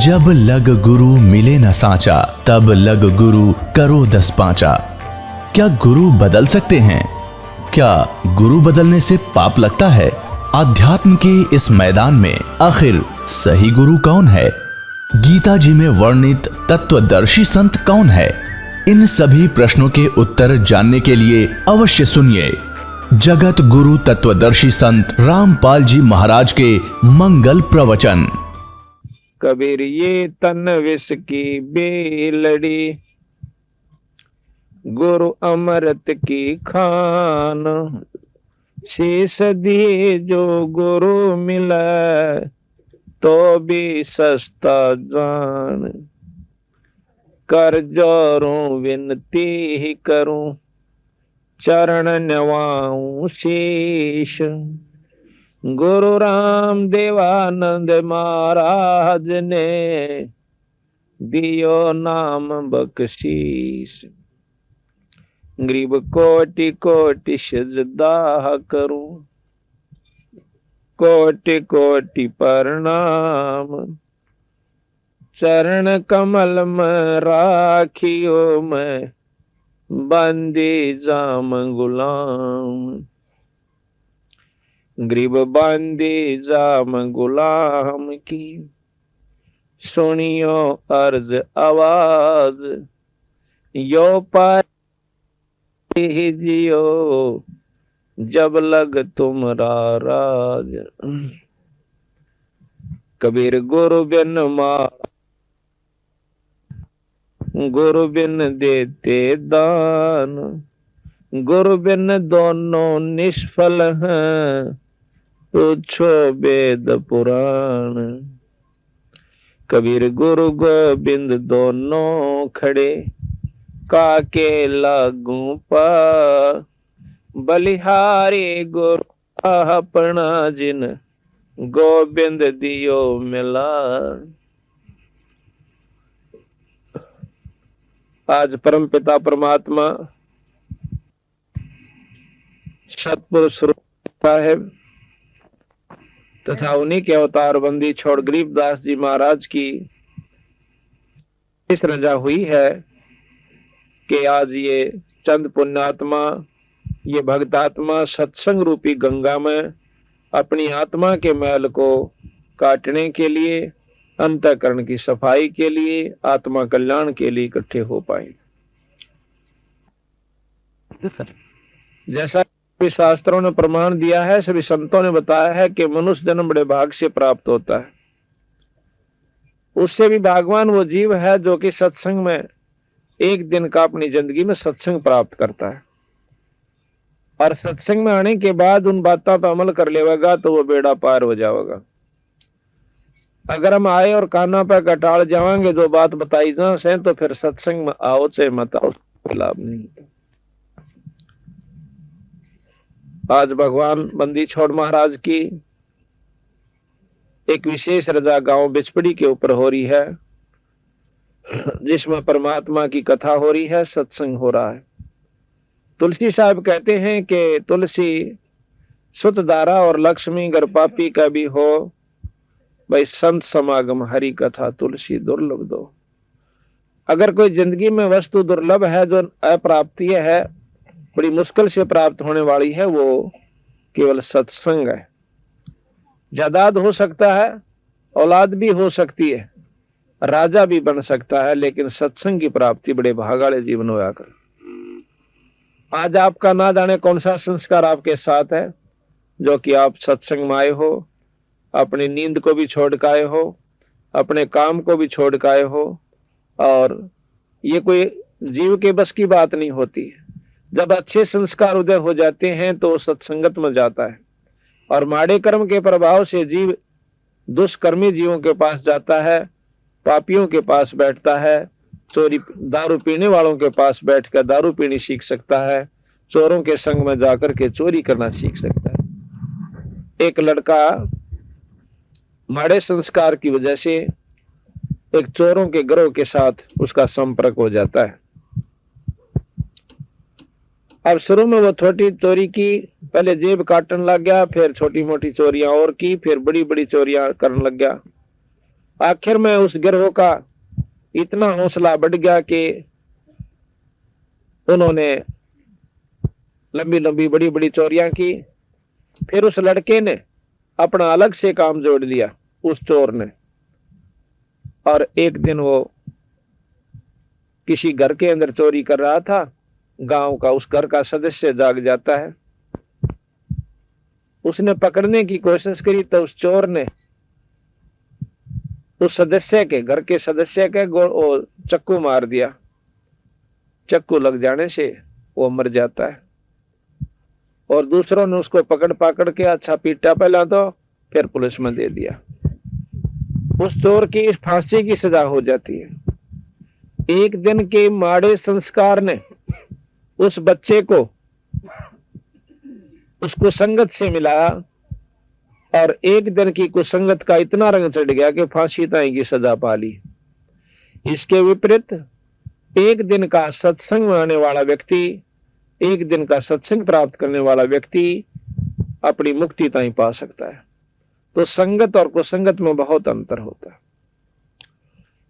जब लग गुरु मिले न साचा, तब लग गुरु करो 10 पांचा। क्या गुरु बदल सकते हैं? क्या गुरु बदलने से पाप लगता है? आध्यात्म के इस मैदान में आखिर सही गुरु कौन है? गीता जी में वर्णित तत्वदर्शी संत कौन है? इन सभी प्रश्नों के उत्तर जानने के लिए अवश्य सुनिए जगत गुरु तत्वदर्शी संत रामपाल जी महाराज के मंगल प्रवचन। कबीर ये तन विष की बेलड़ी, गुरु अमृत की खान। शीश दिए जो गुरु मिला, तो भी सस्ता जान। कर जोरूं विनती ही करूं, चरण नवाऊं शीश। गुरु राम देवानंद महाराज ने दियो नाम बख्शीश। गरीब कोटि कोटि सजदा करूं, कोटि कोटि प्रणाम। चरण कमल में राखियो मैं, बंदी जाम गुलाम। गरीब बंदी जाम गुलाम की, सुनियो अर्ज आवाज। यो पार जियो, जब लग तुमरा राज। कबीर गुरु बिन मार, गुरु बिन देते दान। गुरु बिन दोनों निष्फल हैं, पूछो वेद पुराण। कबीर गुरु गोविंद दोनों खड़े, काके लागू पा। बलिहारी गुरु अपना जिन, गोविंद दियो मिला। आज परम पिता परमात्मा सतपुरुष साहेब तथा उन्हीं के अवतार बंदी छोड़ गरीबदास जी महाराज की इस रजा हुई है कि आज ये चंद पुण्यात्मा, ये भक्तात्मा सत्संग रूपी गंगा में अपनी आत्मा के मैल को काटने के लिए, अंतःकरण की सफाई के लिए, आत्मा कल्याण के लिए इकट्ठे हो पाए। जैसा भी शास्त्रों ने प्रमाण दिया है, सभी संतों ने बताया है कि मनुष्य जन्म बड़े भाग से प्राप्त होता है। उससे भी भागवान वो जीव है जो कि सत्संग में एक दिन का अपनी जिंदगी में सत्संग प्राप्त करता है, और सत्संग में आने के बाद उन बातों पर अमल कर लेगा तो वो बेड़ा पार हो जाएगा। अगर हम आए और काना पे कटाड़ जाएंगे, जो बात बताई जा से, तो फिर सत्संग में आओ से मत आओ, लाभ नहीं होता। आज भगवान बंदी छोड़ महाराज की एक विशेष रजा गांव बिचपड़ी के ऊपर हो रही है, जिसमें परमात्मा की कथा हो रही है, सत्संग हो रहा है। तुलसी साहब कहते हैं कि तुलसी सुत धारा और लक्ष्मी गर पापी का भी हो, भाई संत समागम हरि कथा तुलसी दुर्लभ दो। अगर कोई जिंदगी में वस्तु दुर्लभ है जो अप्राप्तीय है, बड़ी मुश्किल से प्राप्त होने वाली है, वो केवल सत्संग है। जायदाद हो सकता है, औलाद भी हो सकती है, राजा भी बन सकता है, लेकिन सत्संग की प्राप्ति बड़े भागाले जीवन होया कर। आज आपका ना जाने कौन सा संस्कार आपके साथ है, जो कि आप सत्संग में आए हो, अपनी नींद को भी छोड़ के आए हो, अपने काम को भी छोड़ के आए हो। और ये कोई जीव के बस की बात नहीं होती है। जब अच्छे संस्कार उदय हो जाते हैं तो सत्संगत में जाता है, और माड़े कर्म के प्रभाव से जीव दुष्कर्मी जीवों के पास जाता है, पापियों के पास बैठता है, चोरी दारू पीने वालों के पास बैठकर दारू पीनी सीख सकता है, चोरों के संग में जाकर के चोरी करना सीख सकता है। एक लड़का माड़े संस्कार की वजह से एक चोरों के गिरोह के साथ उसका संपर्क हो जाता है। अब शुरू में वो छोटी चोरी की, पहले जेब काटने लग गया, फिर छोटी मोटी चोरियां और की, फिर बड़ी बड़ी चोरियां करने लग गया। आखिर में उस गिरोह का इतना हौसला बढ़ गया कि उन्होंने लंबी लंबी बड़ी बड़ी चोरियां की। फिर उस लड़के ने अपना अलग से काम जोड़ लिया, उस चोर ने। और एक दिन वो किसी घर के अंदर चोरी कर रहा था, गांव का उस घर का सदस्य जाग जाता है। उसने पकड़ने की कोशिश करी तो उस चोर ने उस सदस्य के, घर के सदस्य के चक्कू मार दिया। चक्कू लग जाने से वो मर जाता है। और दूसरों ने उसको पकड़ पकड़ के अच्छा पीटा पहला, तो फिर पुलिस में दे दिया। उस चोर की फांसी की सजा हो जाती है। एक दिन के माड़े संस्कार ने उस बच्चे को उस कुसंगत से मिलाया, और एक दिन की कुसंगत का इतना रंग चढ़ गया कि फांसी ताई की सजा पा ली। इसके विपरीत एक दिन का सत्संग में आने वाला व्यक्ति, एक दिन का सत्संग प्राप्त करने वाला व्यक्ति अपनी मुक्ति ताई पा सकता है। तो संगत और कुसंगत में बहुत अंतर होता है।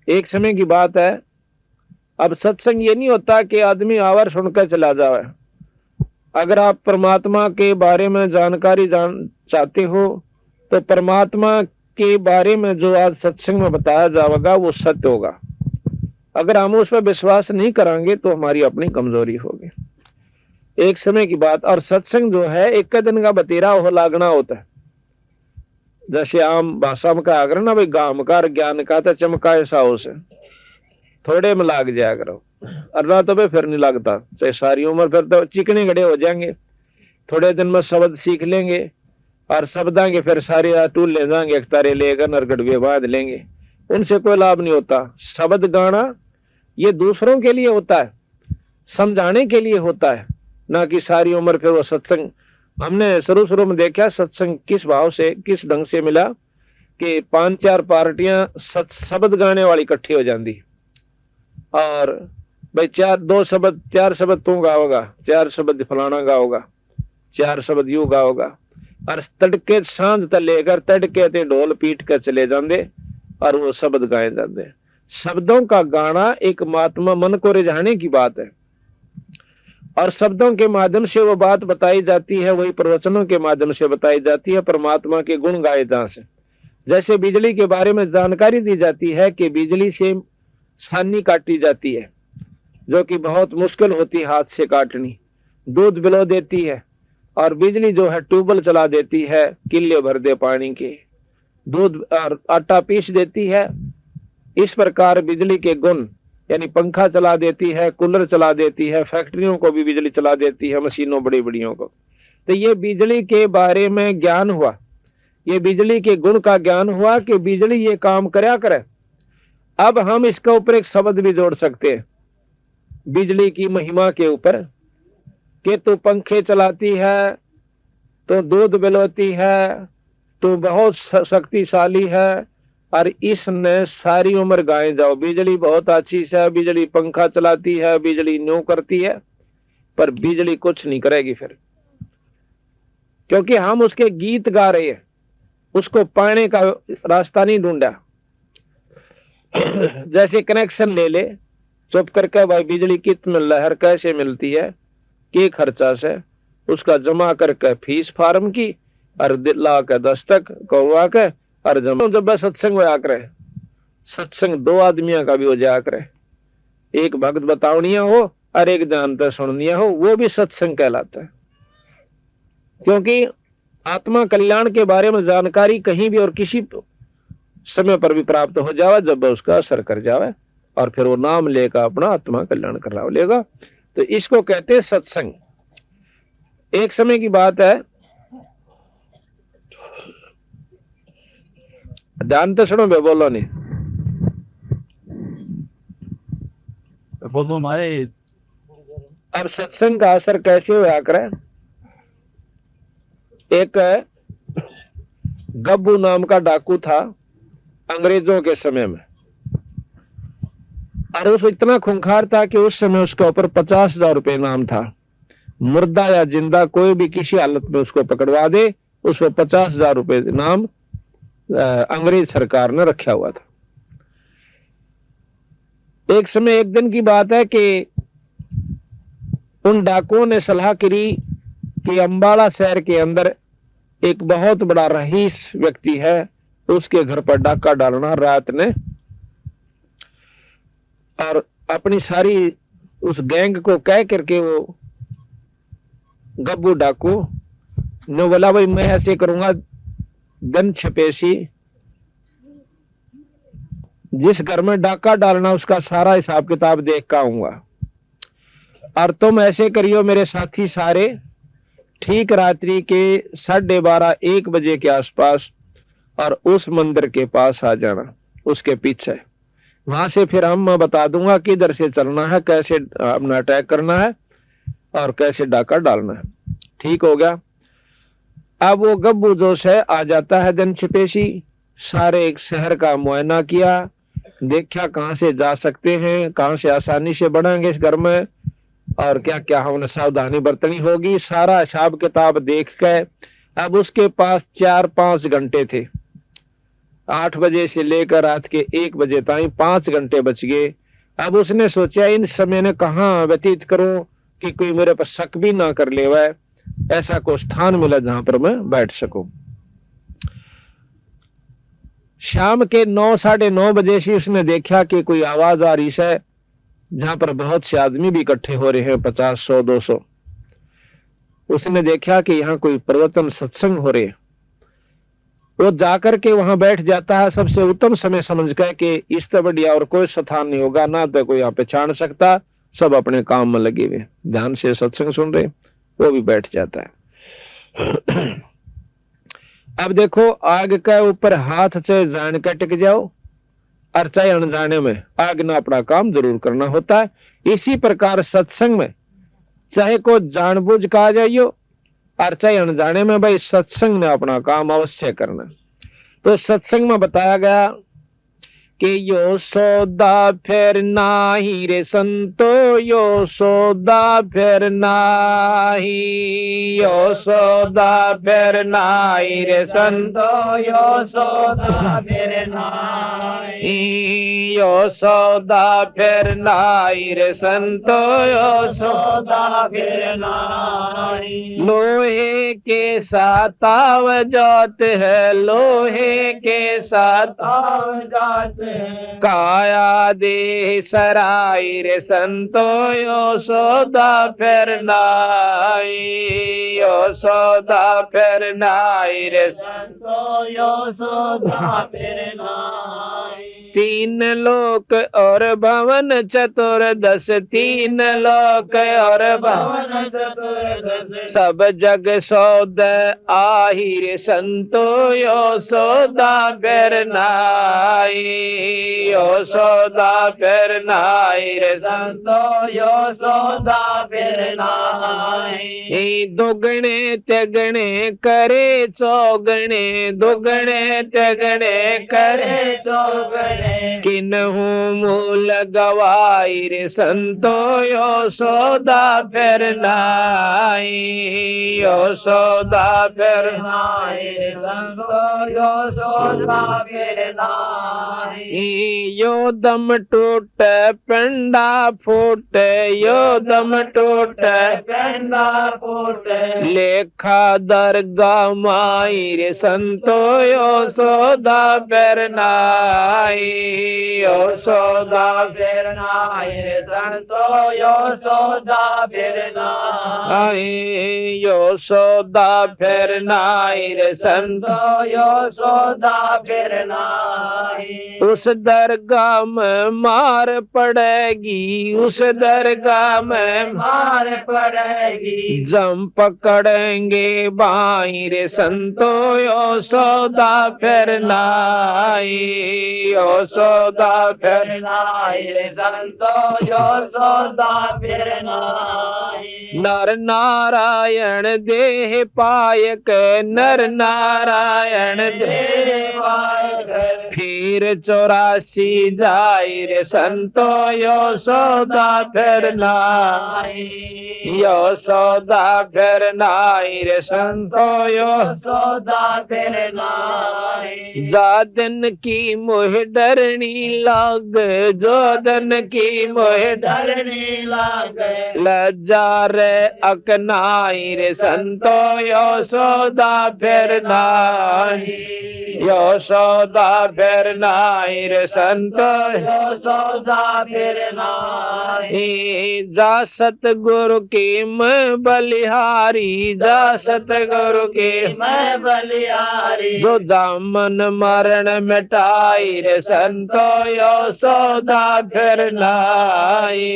एक समय की बात है, अब सत्संग ये नहीं होता कि आदमी आवर सुनकर चला जाए। अगर आप परमात्मा के बारे में जानकारी चाहते हो तो परमात्मा के बारे में जो आज सत्संग में बताया जाएगा वो सत्य होगा। अगर हम उस पर विश्वास नहीं करेंगे तो हमारी अपनी कमजोरी होगी। एक समय की बात, और सत्संग जो है एक दिन का बतेरा हो लागना होता है। जैसे आम भाषा में कहा करो ना भाई, गाम का ज्ञान का तो चमका ऐसा हो से थोड़े में लाग जाया करो, अल्लाह तो फिर नहीं लगता। चाहे सारी उम्र फिर तो चिकने गड़े हो जाएंगे। थोड़े दिन में शब्द सीख लेंगे और शब्दां के फिर सारे टूल ले जाएंगे, एक तारे लेकर नरगढ़ बांध लेंगे। उनसे कोई लाभ नहीं होता। शब्द गाना ये दूसरों के लिए होता है, समझाने के लिए होता है, ना कि सारी उम्र फिर वो सत्संग। हमने शुरू में देखा सत्संग किस भाव से, किस ढंग से मिला कि 5-4 पार्टियां शब्द गाने वाली इकट्ठी हो जाती, और भाई 2 शब्द 4 शब्द तू गाओगा, 4 शब्द फलाना गाओगा, 4 शब्द यू गाओगा, और तड़के सांझ तक लेकर तड़के ते ढोल पीट कर चले जाते और वो शब्द गाए जाते। शब्दों का गाना एक महात्मा मन को रिझाने की बात है, और शब्दों के माध्यम से वो बात बताई जाती है, वही प्रवचनों के माध्यम से बताई जाती है। परमात्मा के गुण गाए जा से, जैसे बिजली के बारे में जानकारी दी जाती है कि बिजली से छानी काटी जाती है, जो कि बहुत मुश्किल होती है हाथ से काटनी। दूध बिलो देती है, और बिजली जो है ट्यूबवेल चला देती है, किले भर दे पानी के, दूध और आटा पीस देती है। इस प्रकार बिजली के गुण, यानी पंखा चला देती है, कूलर चला देती है, फैक्ट्रियों को भी बिजली चला देती है, मशीनों बड़ी बड़ियों को। तो ये बिजली के बारे में ज्ञान हुआ, ये बिजली के गुण का ज्ञान हुआ कि बिजली ये काम करया करे। अब हम इसके ऊपर एक शब्द भी जोड़ सकते हैं बिजली की महिमा के ऊपर, कि तू पंखे चलाती है, तो दूध बिलोती है, तो बहुत शक्तिशाली है, और इसने सारी उम्र गाए जाओ बिजली बहुत अच्छी है, बिजली पंखा चलाती है, बिजली न्यू करती है, पर बिजली कुछ नहीं करेगी फिर, क्योंकि हम उसके गीत गा रहे हैं, उसको पाने का रास्ता नहीं ढूंढा। जैसे कनेक्शन ले ले चुप करके, भाई बिजली कितने लहर कैसे मिलती है, के खर्चा से, उसका जमा करके फीस फार्म की, और ला के दस्तक कौवा के, और जब सत्संग में आकर, सत्संग 2 आदमियों का भी हो जाया करे, एक भक्त बतावनिया हो और एक जानता सुननिया हो, वो भी सत्संग कहलाता है। क्योंकि आत्मा कल्याण के बारे में जानकारी कहीं भी और किसी समय पर भी प्राप्त हो जावे, जब उसका असर कर जावे, और फिर वो नाम लेकर अपना आत्मा कल्याण कर रहा लेगा। तो इसको कहते हैं सत्संग। एक समय की बात है, ध्यान तो सुनो, बे बोलो नहीं, बोलो मारे। अब सत्संग का असर कैसे हुआ करे। एक गब्बू नाम का डाकू था अंग्रेजों के समय में, और उस इतना खूंखार था कि उस समय उसके ऊपर 50,000 रुपए इनाम था। मुर्दा या जिंदा कोई भी किसी हालत में उसको पकड़वा दे, उस पर 50,000 रुपए इनाम अंग्रेज सरकार ने रखा हुआ था। एक समय एक दिन की बात है कि उन डाकुओं ने सलाह करी कि अंबाला शहर के अंदर एक बहुत बड़ा रईस व्यक्ति है, उसके घर पर डाका डालना रात ने, और अपनी सारी उस गैंग को कह करके वो गब्बू डाकू ने बोला भाई मैं ऐसे करूंगा, दिन छपेसी जिस घर में डाका डालना उसका सारा हिसाब किताब देख कर आऊंगा, और तुम ऐसे करियो मेरे साथी सारे, ठीक रात्रि के 12:30-1 बजे के आसपास और उस मंदिर के पास आ जाना, उसके पीछे। वहां से फिर हम मैं बता दूंगा किधर से चलना है, कैसे अपना अटैक करना है और कैसे डाका डालना है। ठीक हो गया। अब वो गब्बू जोश है आ जाता है दिन छिपेशी, सारे एक शहर का मुआयना किया, देखा कहां से जा सकते हैं, कहां से आसानी से बढ़ेंगे इस घर में, और क्या क्या हमने सावधानी बरतनी होगी, सारा हिसाब किताब देख के अब उसके पास 4-5 घंटे थे। 8 बजे से लेकर रात के 1 बजे तक 5 घंटे बच गए। अब उसने सोचा इन समय ने कहाँ व्यतीत करूं कि कोई मेरे पर शक भी ना कर ले, वह ऐसा कोई स्थान मिला जहां पर मैं बैठ सकूं। शाम के 9-9:30 बजे से उसने देखा कि कोई आवाज आ रही है, जहां पर बहुत से आदमी भी इकट्ठे हो रहे हैं, 50, 100, 200। उसने देखा कि यहाँ कोई प्रवचन सत्संग हो रहे हैं। वो जाकर के वहां बैठ जाता है, सबसे उत्तम समय समझ कर कि इससे बढ़िया और कोई स्थान नहीं होगा, ना तो कोई यहाँ पहचान सकता, सब अपने काम में लगे हुए ध्यान से सत्संग सुन रहे, वो भी बैठ जाता है। अब देखो आग के ऊपर हाथ से जान के टिक जाओ और चाहे अनजाने में आग ना अपना काम जरूर करना होता है। इसी प्रकार सत्संग में चाहे को जानबूझ का आ जाइयो और चाहे अनजाने में, भाई सत्संग ने अपना काम अवश्य करना। तो सत्संग में बताया गया कि यो सौदा फिर नाही रे संतो, यो सौदा फिर नाही, यो सौदा फिर नाही रे संतो, यो सौदा फिर नाही, यो सौदा फिर नाही रे संतो, यो सौदा फिर नाही। लोहे के साथ आव जात है, लोहे के साथ आव जात काया दे सराय रे संतो, यो सौदा फिर नाई, यो सौदा फिर नाई रे संतो, यो सौदा फिर नाई। 3 लोक और भवन चतुर्दश, 3 लोक और भवन चतुर्दश, सब जग सौद आही रे संतो, यो सौदा फिर नाई, यो सौदा फिर नाई रे संतो, यो सौदा फिर नाई। दुगने तिगने करे चौगने, दुगने तिगने करे चौगने, किन्हू मूल गवाई रे संतो, यो सौदा फिर नाई, यो सौदा फिर नाई रे संतो, यो सौदा फिर नाई। यो दम टूट पेंडा फूट, यो दम टूट पेंडा फूट, लेखा दरगा माई रे संतो, यो सौदा फिर नाई, यो सौदा फिर नाई रे संतो, यो सौदा फिर नाई, यो सौदा फिर नाई रे संतो, यो सौदा फिर नाई। उस दरगाह में मार पड़ेगी, उस दरगाह में मार पड़ेगी, जम पकड़ेंगे बाई रे संतो, यो सौदा फिर नाई, यो सौदा फिर नाई रे संतो, यो सौदा फिर नाई। नर नारायण देह पायक, नर नारायण देह पायक। फिर 84 जाई रे संतो यशोदा फिर नाई, यशोदा फिर नाई रे संतो यशोदा फिर नाई। जादन की मोह डरनी लाग, जोदन की मोह डरनी लाग। लज्जा रे अकनाई रे संतो यशोदा फिर नाई, यशोदा फिर नाई रे संतो यशोदा फिर नाई। जा सतगुरु की मैं बलिहारी, जा सतगुरु की मैं बलिहारी। जो जामन मरण मिटाई रे संतो यशोदा फिर नाई,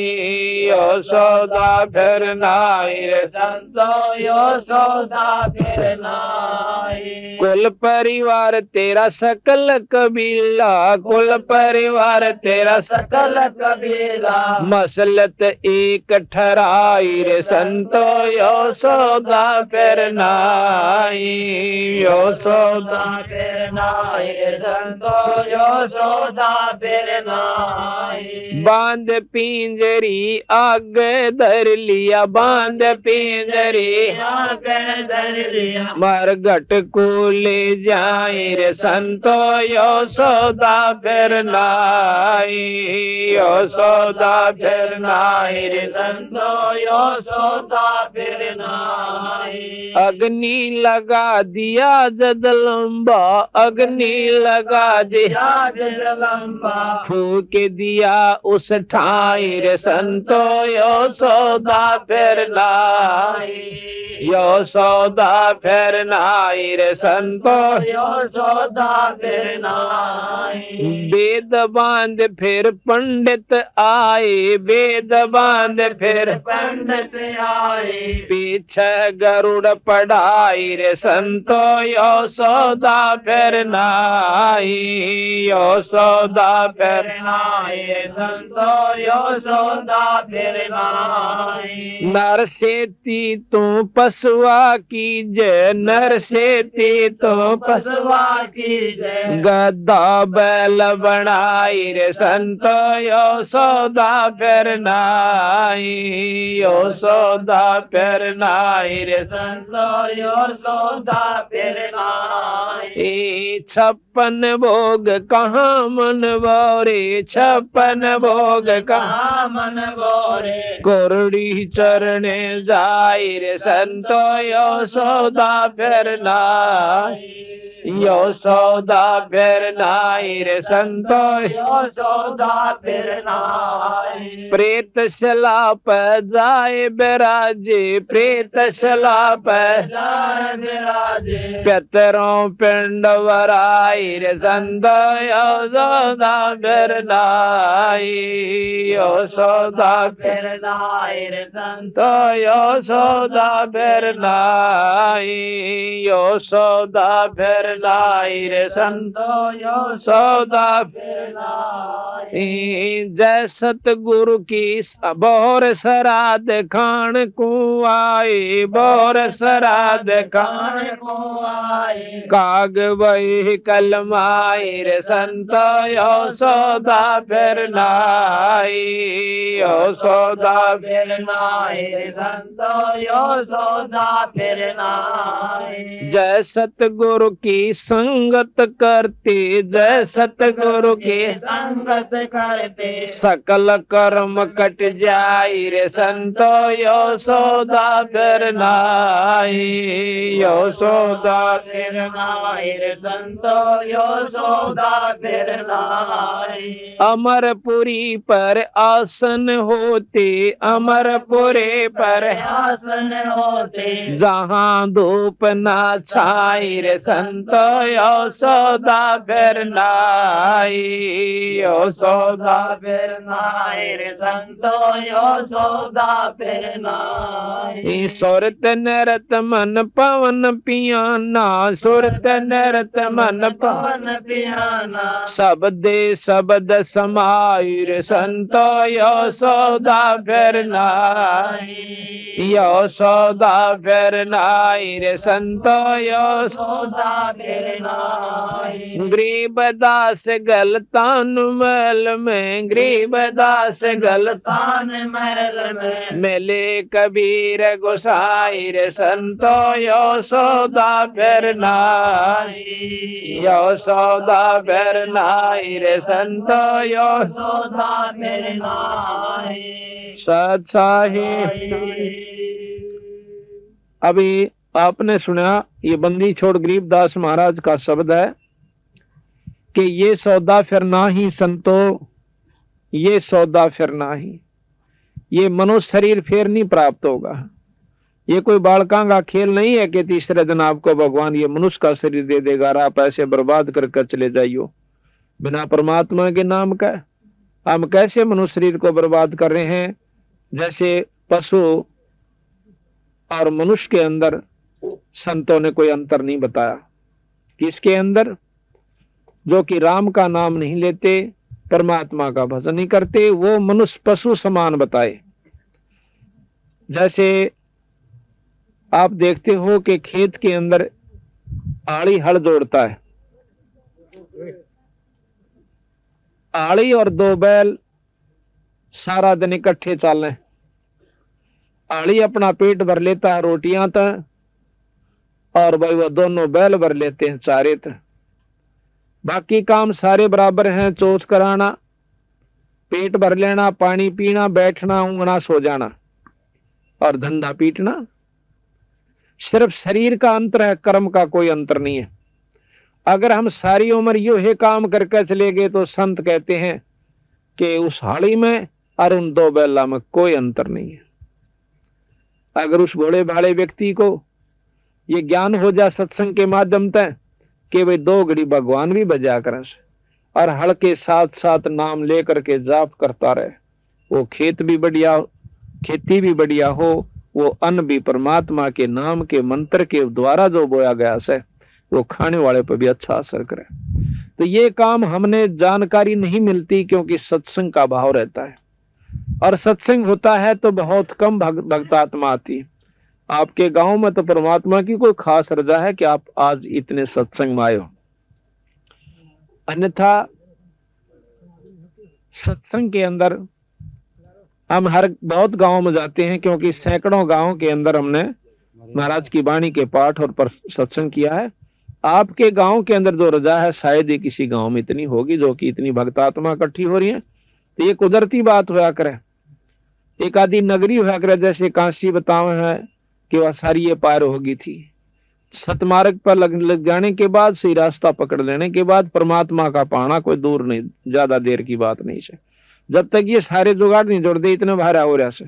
यशोदा फिर नाई रे संतो यशोदा फिर नाई। कुल परिवार तेरा सकल कबीला, कुल परिवार तेरा सकल कबीला। मसलत एक ठहराई रे संतो यशोदा फिर नाई, यशोदा फिर नाई रे संतो यशोदा फिर नाई। बांध पिंजरी आगे धर लिया, बांध पिंजरी आगे धर लिया। मरघट को ले जाए रे संतो यशोदा फिर नाई, यशोदा फिर नाई रे संतो यशोदा फिर नाई। अग्नि लगा दिया जगदम्बा, अग्नि लगा दिया जगदम्बा। फूक दिया उस ठाई रे संतो यशोदा फिर नाई, यशोदा फिर नाई रे संतो यशोदा फिर नाई। वेद बांध फिर पंडित आए, वेद बांध फिर पंडित आए। पीछे गरुड़ पढ़ाई रे संतो यशोदा फिर नाई, यशोदा फिर नाई रे संतो यशोदा फिर नाई। नर सेती तू पशुआ की जय, नर सेती तो पशुआ की जय। गद्दा बैल बनाई रे संतो यशोदा फिर नाई, यशोदा फिर नाई रे संतो यशोदा फिर नाई। 56 भोग कहाँ मन बोरे, 56 भोग कहाँ मन बोरे। कोरड़ी चरणे जाई रे संतो यशोदा फिर नाई, यशोदा फिर नाई रे संतो यशोदा फिर नाई। प्रेत शला पर जाए बिराजे, प्रेत शला पर जाए बिराजे। पितरों पिंड वराई रे संतो यशोदा फिर नाई, यशोदा फिर नाई रे संतो यशोदा फिर नाई, यशोदा फिर नाई रे संतो यशोदा फिर नाई। जय सतगुरु की बोर श्राद्ध खान को आए, बोर श्राद्ध खान को आए। काग वही कलमाई रे संतो यशोदा फिर नाई, यशोदा फिर नाई रे संतो यशोदा फिर नाई। जय सतगुरु की संगत करते, जय सतगुरु की संगत करते। सकल कर्म कट जाई रे संतो यशोदा फिर नाई, यशोदा फिर नाई रे संतो यशोदा फिर नाई। अमरपुरी पर आसन होते, अमरपुरी पर आसन होते। करते। जहाँ धूप ना छाई रे संतो यो सौदा फिर नाई, यो सौदा फिर नाई रे संतो यो सौदा फिर नाई। सुरत नरत मन पवन पियाना, सुरत नरत मन पवन पियाना। शब्द समाई रे संतो यो सौदा फिर नाई, यो सौदा फिर नाई रे संतो यो सौदा फिर नाई। गरीबदास गलतान महल में, गरीबदास गलतान महल में। मिले कबीर गोसाई रे संतो यो सौदा फिर नाई, यो सौदा फिर नाई रे संतो यो सौदा फिर नाई। सत्साही। अभी आपने सुना ये बंदी छोड़ गरीबदास महाराज का शब्द है कि ये सौदा फिर ना ही संतो, ये सौदा फिर ना ही, ये मनुष्य शरीर फिर नहीं प्राप्त होगा। ये कोई बालका का खेल नहीं है कि तीसरे दिन आपको भगवान ये मनुष्य का शरीर दे देगा और आप ऐसे बर्बाद करके चले जाइयो बिना परमात्मा के नाम का। हम कैसे मनुष्य शरीर को बर्बाद कर रहे हैं? जैसे पशु और मनुष्य के अंदर संतों ने कोई अंतर नहीं बताया। किसके अंदर? जो कि राम का नाम नहीं लेते, परमात्मा का भजन नहीं करते, वो मनुष्य पशु समान बताए। जैसे आप देखते हो कि खेत के अंदर आड़ी हल जोड़ता है, आड़ी और दो बैल सारा दिन इकट्ठे चल रहे। आड़ी अपना पेट भर लेता है रोटियां तक, और भाई वो दोनों बैल भर लेते हैं चारे तक। बाकी काम सारे बराबर हैं, चौथ कराना, पेट भर लेना, पानी पीना, बैठना, ऊँघना, सो जाना और धंधा पीटना। सिर्फ शरीर का अंतर है, कर्म का कोई अंतर नहीं है। अगर हम सारी उम्र यो ही काम करके चले गए तो संत कहते हैं कि उस हाड़ी में और उन दो बैला में कोई अंतर नहीं है। अगर उस भोले भाले व्यक्ति को ये ज्ञान हो जाए सत्संग के माध्यम से कि वे दो घड़ी भगवान भी बजा करें और हल के साथ साथ नाम लेकर के जाप करता रहे, वो खेत भी बढ़िया, खेती भी बढ़िया हो, वो अन्न भी परमात्मा के नाम के मंत्र के द्वारा जो बोया गया से वो खाने वाले पर भी अच्छा असर करे। तो ये काम हमने जानकारी नहीं मिलती क्योंकि सत्संग का भाव रहता है, और सत्संग होता है तो बहुत कम भक्तात्मा आती है। आपके गांव में तो परमात्मा की कोई खास रजा है कि आप आज इतने सत्संग में आए हो। अन्यथा सत्संग के अंदर हम हर बहुत गांव में जाते हैं, क्योंकि सैकड़ों गांव के अंदर हमने महाराज की वाणी के पाठ और सत्संग किया है। आपके गांव के अंदर जो रजा है शायद ही किसी गांव में इतनी होगी जो कि इतनी भक्तात्मा इकट्ठी हो रही है। तो ये कुदरती बात होया करे। एक आदि नगरी होया करे, जैसे काशी बताओ है कि वह सारी ये पार होगी थी। सतमार्ग पर लग जाने के बाद सही रास्ता पकड़ लेने के बाद परमात्मा का पाना कोई दूर नहीं, ज्यादा देर की बात नहीं है। जब तक ये सारे जुगाड़ नहीं जोड़ दे इतने भारा हो रहा से,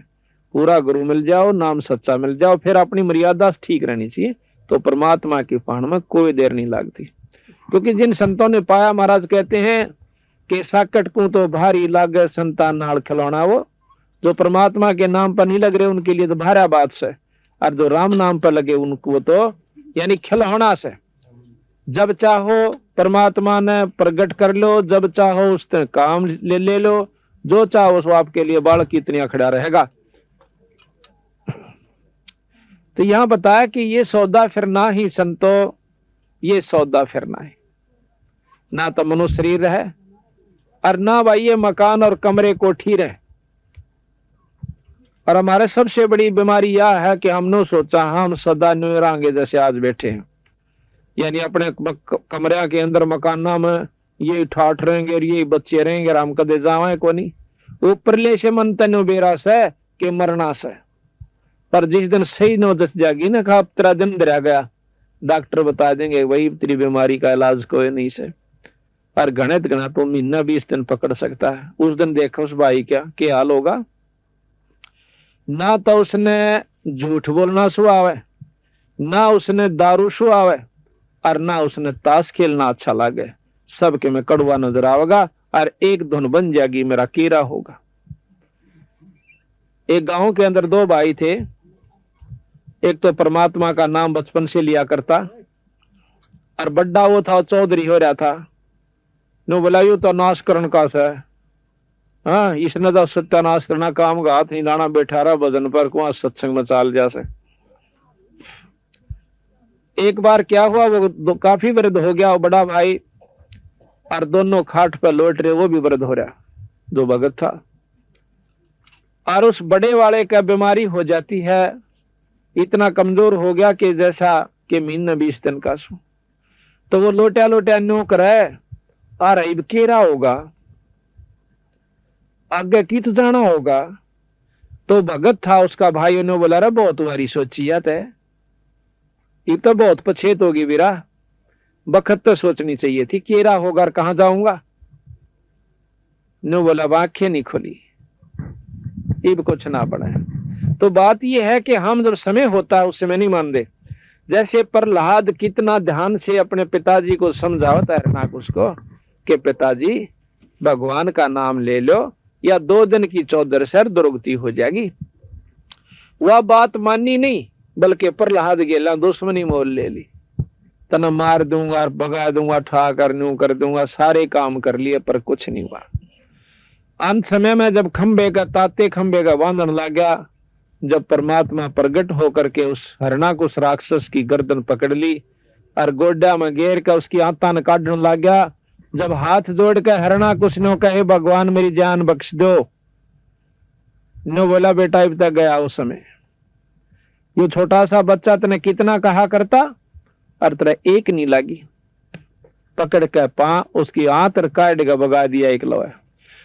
पूरा गुरु मिल जाओ, नाम सच्चा मिल जाओ, फिर अपनी मर्यादा ठीक रहनी चाहिए, तो परमात्मा की पाण में कोई देर नहीं लगती। क्योंकि जिन संतों ने पाया, महाराज कहते हैं कि साकट को तो भारी लागे संतान नाल खिलौना। वो जो परमात्मा के नाम पर नहीं लग रहे उनके लिए तो भारा बात से, और जो राम नाम पर लगे उनको तो यानी खिलौना से। जब चाहो परमात्मा ने प्रकट कर लो, जब चाहो उससे काम ले लो, जो चाहो वो आपके लिए बालक की इतनी खड़ा रहेगा। तो यहां बताया कि ये सौदा फिरना ही संतो, ये सौदा फिरना है, ना तो मनुष्य शरीर है और ना भाई ये मकान और कमरे कोठी रहे। और हमारे सबसे बड़ी बीमारी यह है कि हमने सोचा हम सदा न्यूरांगे जैसे आज बैठे हैं, यानी अपने कमरे के अंदर मकाना में ये ठाठ रहेंगे और ये बच्चे रहेंगे और हम कदे जावे को नहीं। ऊपरले से मन तनो बेरा से कि मरना से, पर जिस दिन सही नौबत जागी ना खा तेरा दिन दरिया गया, डॉक्टर बता देंगे वही तेरी बीमारी का इलाज कोई नहीं से। पर गणित गणा तो महीना 20 दिन पकड़ सकता है। उस दिन देखो उस भाई क्या हाल होगा। ना तो उसने झूठ बोलना सुहावे, ना उसने दारू सुहावे, और ना उसने ताश खेलना अच्छा लगे। सबके में कड़वा नजर आवेगा और एक धुन बन जाएगी, मेरा कीरा होगा। एक गांव के अंदर दो भाई थे। एक तो परमात्मा का नाम बचपन से लिया करता, और बड्डा वो था, चौधरी हो रहा था। नो बोला यू तो नाश करण का से, हाँ इसने तो सत्यानाश करना काम का हाथ नहीं लाना, बैठा रहा भजन पर कुआ सत्संग में चाल जा से। एक बार क्या हुआ, वो काफी वृद्ध हो गया वो बड़ा भाई, और दोनों खाट पर लौट रहे, वो भी वृद्ध हो रहा, जो भगत था। और उस बड़े वाले का बीमारी हो जाती है, इतना कमजोर हो गया कि जैसा कि महीना 20 दिन का सो। तो वो लोटा लोटा न्यू करे, और अब केरा होगा, आगे कित जाना होगा। तो भगत था उसका भाई, उन्होंने बोला रे बहुत वारी सोची है, ये तो बहुत पछेत होगी वीरा, बखत तो सोचनी चाहिए थी, केरा होगा कहां जाऊंगा। नो बोला आंखें नहीं खोली, इब कुछ ना पड़ा है। तो बात यह है कि हम जब समय होता है उस समय नहीं मानते। जैसे प्रहलाद कितना ध्यान से अपने पिताजी को समझाता है ना उसको कि पिताजी भगवान का नाम ले लो, या 2 दिन की चौधर से दुर्गति हो जाएगी। वह बात मानी नहीं, बल्कि प्रहलाद गेला दुश्मनी मोल ले ली। तना मार दूंगा, भगा दूंगा, ठा कर दूंगा, सारे काम कर लिए, पर कुछ नहीं हुआ। अंत समय में जब खंबे का ताते खंबे का बांधन लग गया, जब परमात्मा प्रकट होकर के उस हरणाकुश राक्षस की गर्दन पकड़ ली और गोड्डा में घेर कर उसकी आत्मा काटने लग गया। जब हाथ जोड़ कर हरणाकुश ने कहे भगवान मेरी जान बख्श दो, नो बोला बेटा अब तक गया उस समय, यू छोटा सा बच्चा तने कितना कहा करता, और तेरा एक नहीं लगी। पकड़ के उसकी आंतर काट के भगा दिया एक लोहा।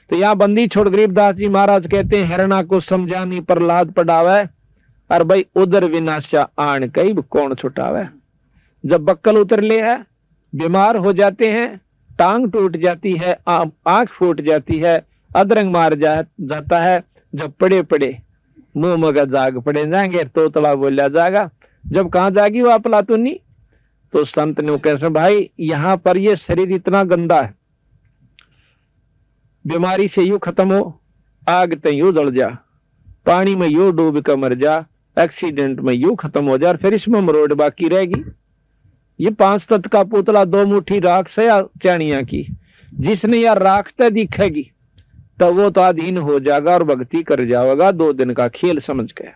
तो यहाँ बंदी छोड़ गरीबदास जी महाराज कहते हैं हरणा को समझानी प्रहलाद पढ़ावे, और भाई उधर विनाशा आन कई कौन छुटावे। जब बक्कल उतर ले है, बीमार हो जाते हैं, टांग टूट जाती है, आंख फूट जाती है, अदरंग मार जाता है, जब पड़े पड़े मुंह मगा जाग पड़े जाएंगे, तोतला बोला जाएगा, जब कहां जाएगी वो अपला तो नहीं। तो संत ने कैसे भाई यहाँ पर ये शरीर इतना गंदा है, बीमारी से यू खत्म हो, आग ते यू जल जा, पानी में यू डूब कर मर जा, एक्सीडेंट में यू खत्म हो जा, फिर इसमें मरोड़ बाकी रहेगी। ये 5 तत्व का पुतला 2 मुट्ठी राख से या चाणिया की, जिसने यार राखते दिखेगी तो वो तो अधीन हो जाएगा और भक्ति कर जाएगा। 2 दिन का खेल समझ के।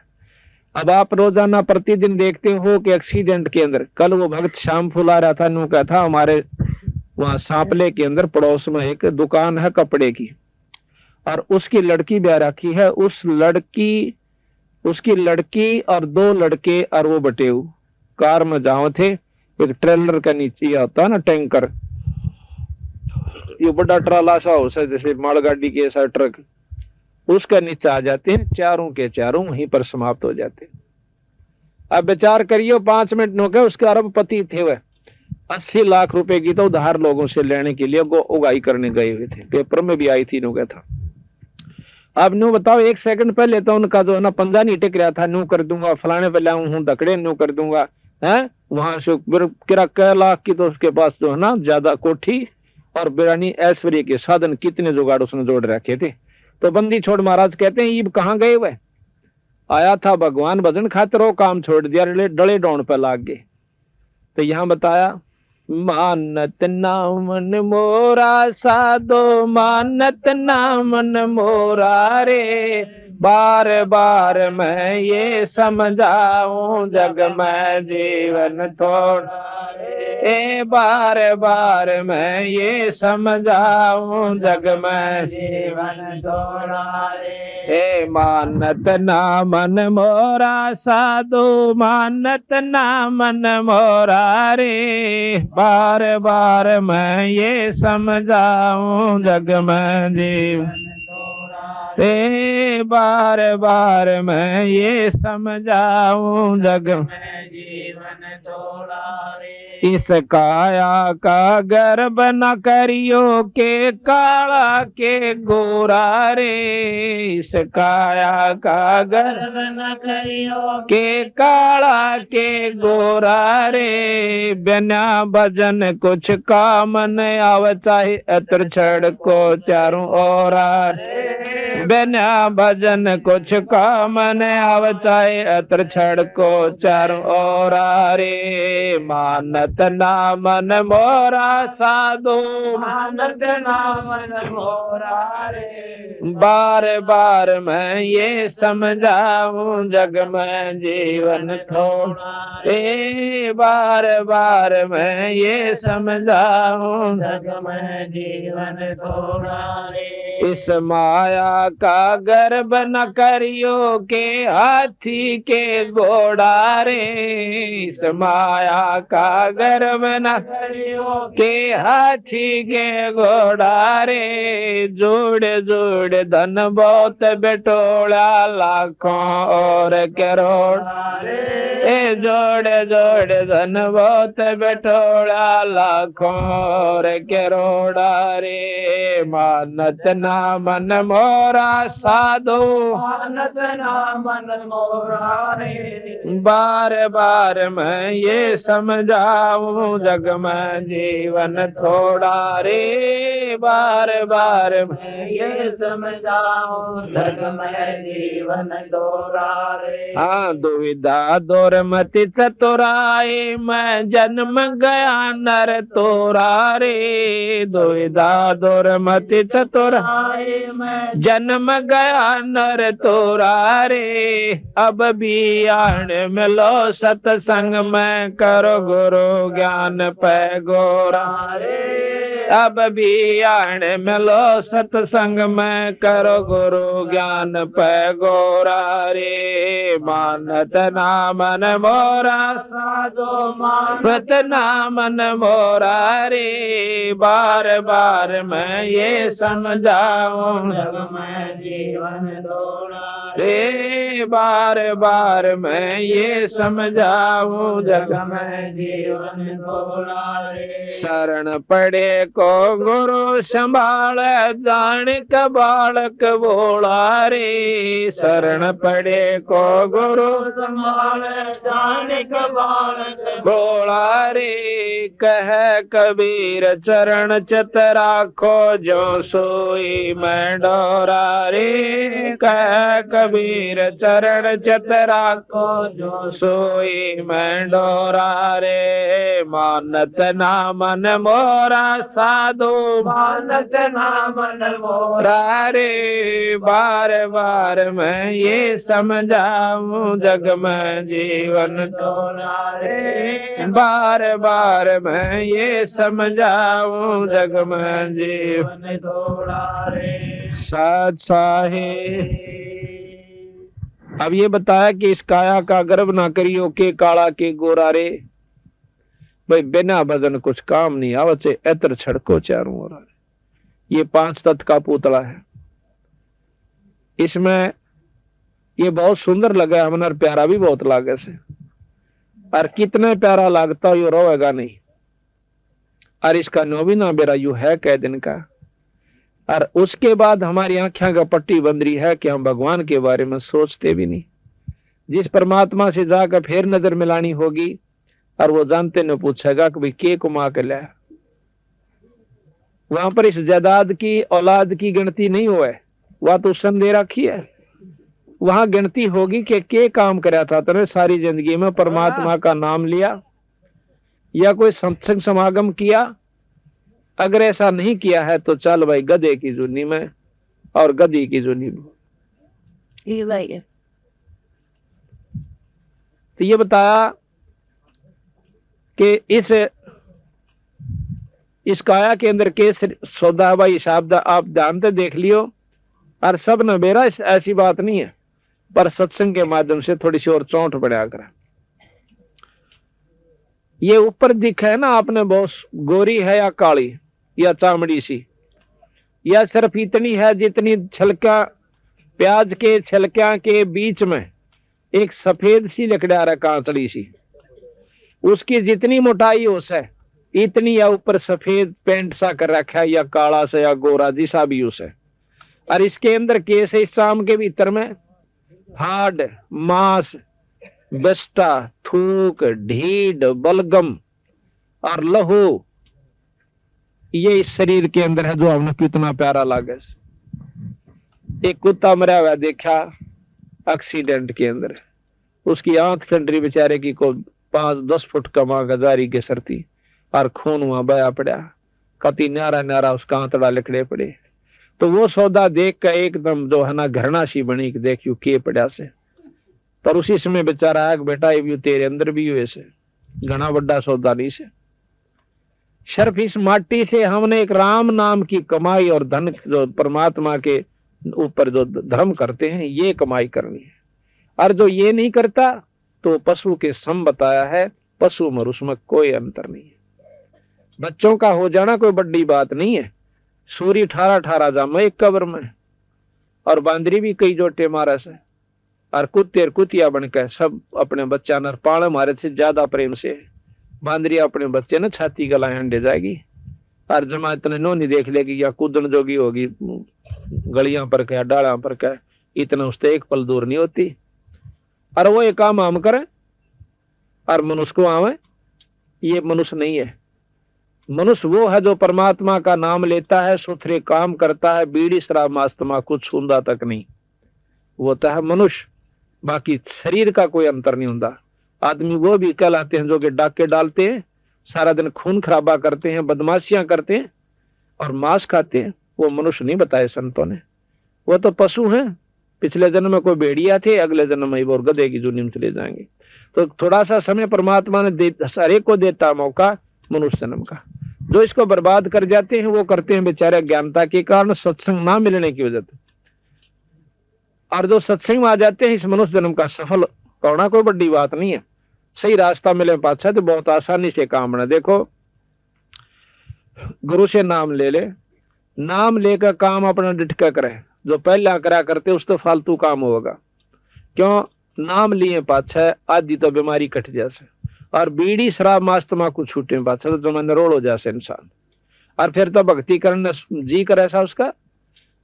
अब आप रोजाना प्रतिदिन देखते हो कि एक्सीडेंट के अंदर, कल वो भक्त शाम फुला रहा था, नु क्या था हमारे वहां सांपले के अंदर पड़ोस में एक दुकान है कपड़े की, और उसकी लड़की ब्याह रखी है। उसकी लड़की और 2 लड़के और वो बटेऊ कार में जाओ थे। एक ट्रेलर का नीचे होता है ना टैंकर, ये बड़ा ट्राला सा हो सा जैसे मालगाड़ी के ऐसा ट्रक, उसका नीचे आ जाते हैं, चारों के चारों वहीं पर समाप्त हो जाते हैं। अब विचार करियो 5 मिनट नो के उसके अरबपति थे वह, 80 लाख रुपए की तो उधार लोगों से लेने के लिए उगाई करने गए हुए थे, पेपर में भी आई थी नो क्या था। अब नो बताओ 1 सेकंड पहले तो उनका जो है ना पंजा नहीं टिक रहा था, नो कर दूंगा फलाने पे लाऊं हूं धकड़े नो कर दूंगा है, वहां से किरा कै लाख की तो उसके पास जो है ना ज्यादा कोठी और बिरानी ऐश्वर्य के साधन कितने जुगाड़ उसने जोड़ रखे थे। तो बंदी छोड़ महाराज कहते हैं ये कहाँ गए हुए, आया था भगवान भजन खातिर, वो काम छोड़ दिया, डले डोन पे लाग गए। तो यहाँ बताया मानत नामन मोरा साधो, मानत नामन मोरा रे, बार बार मैं ये समझाऊं जग में जीवन थोड़ा रे, बार बार मैं ये समझाऊं जग में जीवन थोड़ा रे, मानत नामन मोरा साधो, मानत नामन मोरा रे, बार बार मैं ये समझाऊं जग में जीवन बार बार मैं ये समझाऊं जग में जीवन थोड़ा रे। इस काया का गर्भ न करियो के काला के गोरा रे। इस काया का गर्भ न करियो के काला के गोरा रे। बिना भजन कुछ काम न आव चाहे अत्र छड़ को चारों ओर बिना भजन कुछ काम न आव चाहे अत्र छड़ को चारों ओर रे। मानत ना मन मोरा साधु मानत नाम मोरा रे। बार बार मैं ये समझाऊं जग में जीवन थोड़ा रे। बार बार मैं ये समझाऊं जग में जीवन थोड़ा रे। इस माया का गर्भ न करियो के हाथी के घोड़ा रे। इस माया का गर्भ न करियो के हाथी के घोड़ा रे। जोड़ जोड़ धन बहुत बेटोला लाखों और करोड़ ए जोड़ जोड़ धन बहुत बेटोला लाखों और करोड़ा रे। मानत ना मन मोरा साधु मानत नाम मोरा रे। बार बार मैं ये समझाऊं जग में जीवन थोड़ा रे। बार बार मैं ये समझाऊं जग में जीवन थोड़ा रे। हाँ दुविधा दूर मति चतुराई मैं जन्म गया नर तोरा रे। दुविधा दूर मति चतुराई मैं जन्म गया नर तोरा रे। अब भी आन मिलो सत्संग में करो गुरु ज्ञान पे गोरा रे। अब भी आन मिलो सत्संग में करो गुरु ज्ञान पे गोरा रे। मानत ना मन मोरा साधो मानत ना मन मोरा रे। बार बार मैं ये समझाऊं जग में जीवन थोड़ा रे। बार बार मैं ये समझाऊं जग में जीवन थोड़ा रे। शरण पड़े को गुरु संभाल जान का बालक बोला रे। शरण पड़े को गुरु संभाल जाने का बालक बोला रे। कह कबीर चरण चित राखो जो सोई मैं डोरा रे। कह कबीर चरण चित राखो जो सोई मैं डोरा रे। मानत ना मन मोरा साधु मानत नाम मोरा रे। बार बार मैं ये समझाऊं जग में जीवन थोड़ा रे। बार बार मैं ये समझाऊं जग में जीवन थोड़ा रे। सत साहिब। अब ये बताया कि इस काया का गर्भ ना करियो के काला के गोरा रे। भाई बिना भजन कुछ काम नहीं आवत से एतर छड़को चारों ओर। ये 5 तत्व का पुतला है। इसमें ये बहुत सुंदर लगा हमने, प्यारा भी बहुत लागे से। और कितने प्यारा लगता यो रोएगा नहीं। और इसका नौवीना बेरा यू है कै दिन का। और उसके बाद हमारी आंखें का पट्टी बंद रही है कि हम भगवान के बारे में सोचते भी नहीं। जिस परमात्मा से जाकर फिर नजर मिलानी होगी और वो जानते न पूछेगा कि भाई के कुमा के लाया। वहां पर इस जायदाद की औलाद की गिनती नहीं हुआ है, वह तो संदेह रखी है। वहां गिनती होगी कि के काम कराया था तेरे सारी जिंदगी में, परमात्मा का नाम लिया या कोई सत्संग समागम किया। अगर ऐसा नहीं किया है तो चल भाई गधे की जुनी में और गधी की जुनी में। तो ये बताया कि इस काया के अंदर के सौदा भाई शब्द आप जानते देख लियो। और सब न मेरा ऐसी बात नहीं है, पर सत्संग के माध्यम से थोड़ी सी और चौंट बढ़ा कर। ये ऊपर दिखा है ना आपने, बहुत गोरी है या काली या चामड़ी सी, या सिर्फ इतनी है जितनी छलका प्याज के छिलकियां के बीच में एक सफेद सी लकड़ा रहा, कांतड़ी सी, उसकी जितनी मोटाई हो से इतनी या ऊपर सफेद पेंट सा कर रखा है, या काला से या गोरा जिसा भी उसे, और इसके अंदर केस है, इस आम के भीतर में हाड, मांस, बस्ता, थूक, ढीड, बलगम और लहू, ये इस शरीर के अंदर है, जो हमने कितना प्यारा लागे। एक कुत्ता मरा हुआ देखा एक्सीडेंट के अंदर, उसकी आंख फंडरी बेचारे की को 5-10 फुट कमा गजारी के सरती, और खून वहां बया पड़ा, कति न्यारा न्यारा उसका आंतड़ा लिखड़े पड़े। तो वो सौदा देख कर एकदम जो है ना घृणा सी बनी कि देखियो के पड़ा से। पर उसी समय बेचारा आग बेटा ये तेरे अंदर भी हुए से घना बड़ा सौदा नहीं से। सिर्फ इस माटी से हमने एक राम नाम की कमाई और धन जो परमात्मा के ऊपर जो धर्म करते हैं ये कमाई करनी है। और जो ये नहीं करता तो पशु के सम बताया है, पशु और उसमें कोई अंतर नहीं है। बच्चों का हो जाना कोई बड़ी बात नहीं है। सूरी 18 जामा एक कब्र में, और बांदरी भी कई जोटे मारा से, और कुत्ते और कुतिया बनकर सब अपने बच्चा नर पाले मारे थे ज्यादा प्रेम से। बांदरी अपने बच्चे ने छाती गलाए अंडे जाएगी, और जमा इतने नोनी देख लेगी या कूदन जोगी होगी गलियां पर क्या डाला पर क्या, इतना उससे एक पल दूर नहीं होती। और वो एक काम हम करे और मनुष्य को आवे, ये मनुष्य नहीं है। मनुष्य वो है जो परमात्मा का नाम लेता है, सुथरे काम करता है, बीड़ी शराब मास्तमा कुछ छूंदा तक नहीं, वो तो है मनुष्य। बाकी शरीर का कोई अंतर नहीं होता। आदमी वो भी कहलाते हैं जो कि डाके डालते हैं, सारा दिन खून खराबा करते हैं, बदमाशियां करते हैं और मांस खाते हैं, वो मनुष्य नहीं बताए संतों ने। वो तो पशु हैं, पिछले जन्म में कोई भेड़िया थे, अगले जन्म में वो गधे की जुनी में चले जाएंगे। तो थोड़ा सा समय परमात्मा ने हर एक को देता मौका मनुष्य जन्म का। जो इसको बर्बाद कर जाते हैं वो करते हैं बेचारे ज्ञानता के कारण, सत्संग ना मिलने की वजह से। और जो सत्संग में आ जाते हैं इस मनुष्य जन्म का सफल होना कोई बड़ी बात नहीं है। सही रास्ता मिले पाछा तो बहुत आसानी से काम बना। देखो गुरु से नाम ले ले, नाम लेकर काम अपना डिटका करे, जो पहला करा करते उस तो फालतू काम होगा। क्यों? नाम लिए पाछा आदि तो बीमारी कट जैसे, और बीड़ी शराब मांस तमाकू छूटे पाछा तो जो नरोड़ हो जासे इंसान। और फिर तो भक्ति करने जी कर ऐसा उसका।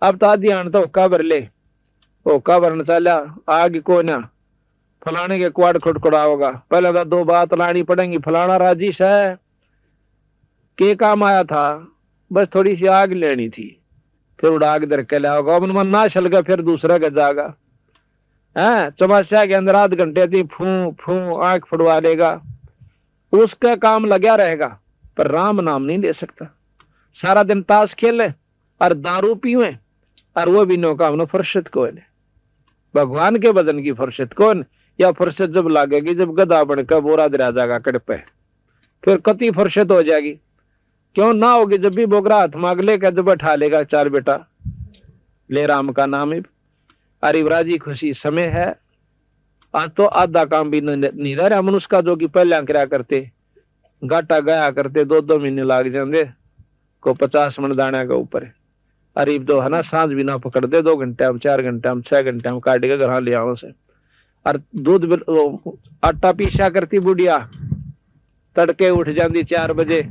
अब तो आदि आन तो होका भर ले, होका भरना चला आगे को ना फलाने के क्वाड खुटखुड़ा होगा। पहले तो 2 बात लानी पड़ेंगी, फलाना राजी है के काम आया था, बस थोड़ी सी आग लेनी थी, फिर उड़ा आग दर के लाओगा, अब मन ना चल गया फिर दूसरा का जागा है। चौमासिया के अंदर आध घंटे थी फू फू आंख फुड़वा लेगा, उसका काम लगा रहेगा, पर राम नाम नहीं ले सकता। सारा दिन ताश खेले और दारू पीवे, और वो भी नो काम नो फुर्सत कौन। भगवान के भजन की फुर्सत कौन? या फुर्सत जब लागेगी जब गधा बनकर बोरा दरा जाएगा कड़पे, फिर कति फुर्सत हो जाएगी। क्यों ना होगी? जब भी बोगरा हाथ मांग लेगा जब बैठा लेगा 4 बेटा ले राम का नाम ही। अरे राजी खुशी समय है। आज तो आधा काम भी नहीं रहा मनुष्य का, जो कि पहले क्या करते गाटा गया करते 2-2 महीने लाग जाते को 50 मन दाने का ऊपर। अरे तो है ना सांझ भी ना पकड़ दे, 2 घंटे हम 4 घंटे हम 6 घंटे हम काट के घर ले आओ से। और दूध आटा पीसा करती बुढ़िया, तड़के उठ जाती 4 बजे,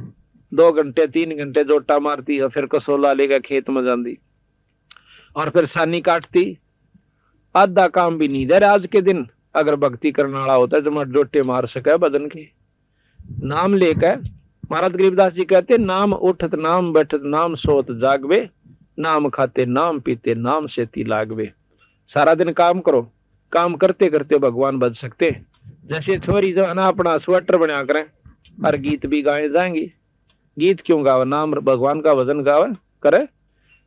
2 घंटे 3 घंटे जोटा मारती और फिर कसोला लेकर खेत में जाती और फिर सानी काटती। आधा काम भी नहीं दे आज के दिन। अगर भक्ति करने वाला होता है जो जोटे मार सके बदन के नाम लेकर। महाराज गरीबदास जी कहते नाम उठत नाम बैठत नाम सोत जागवे, नाम खाते नाम पीते नाम से ती लागवे। सारा दिन काम करो, काम करते करते भगवान बच सकते। जैसे छोरी जो है ना अपना स्वेटर बना करें और गीत भी गाए जाएंगी। गीत क्यों गावे? नाम भगवान का भजन गावे करे।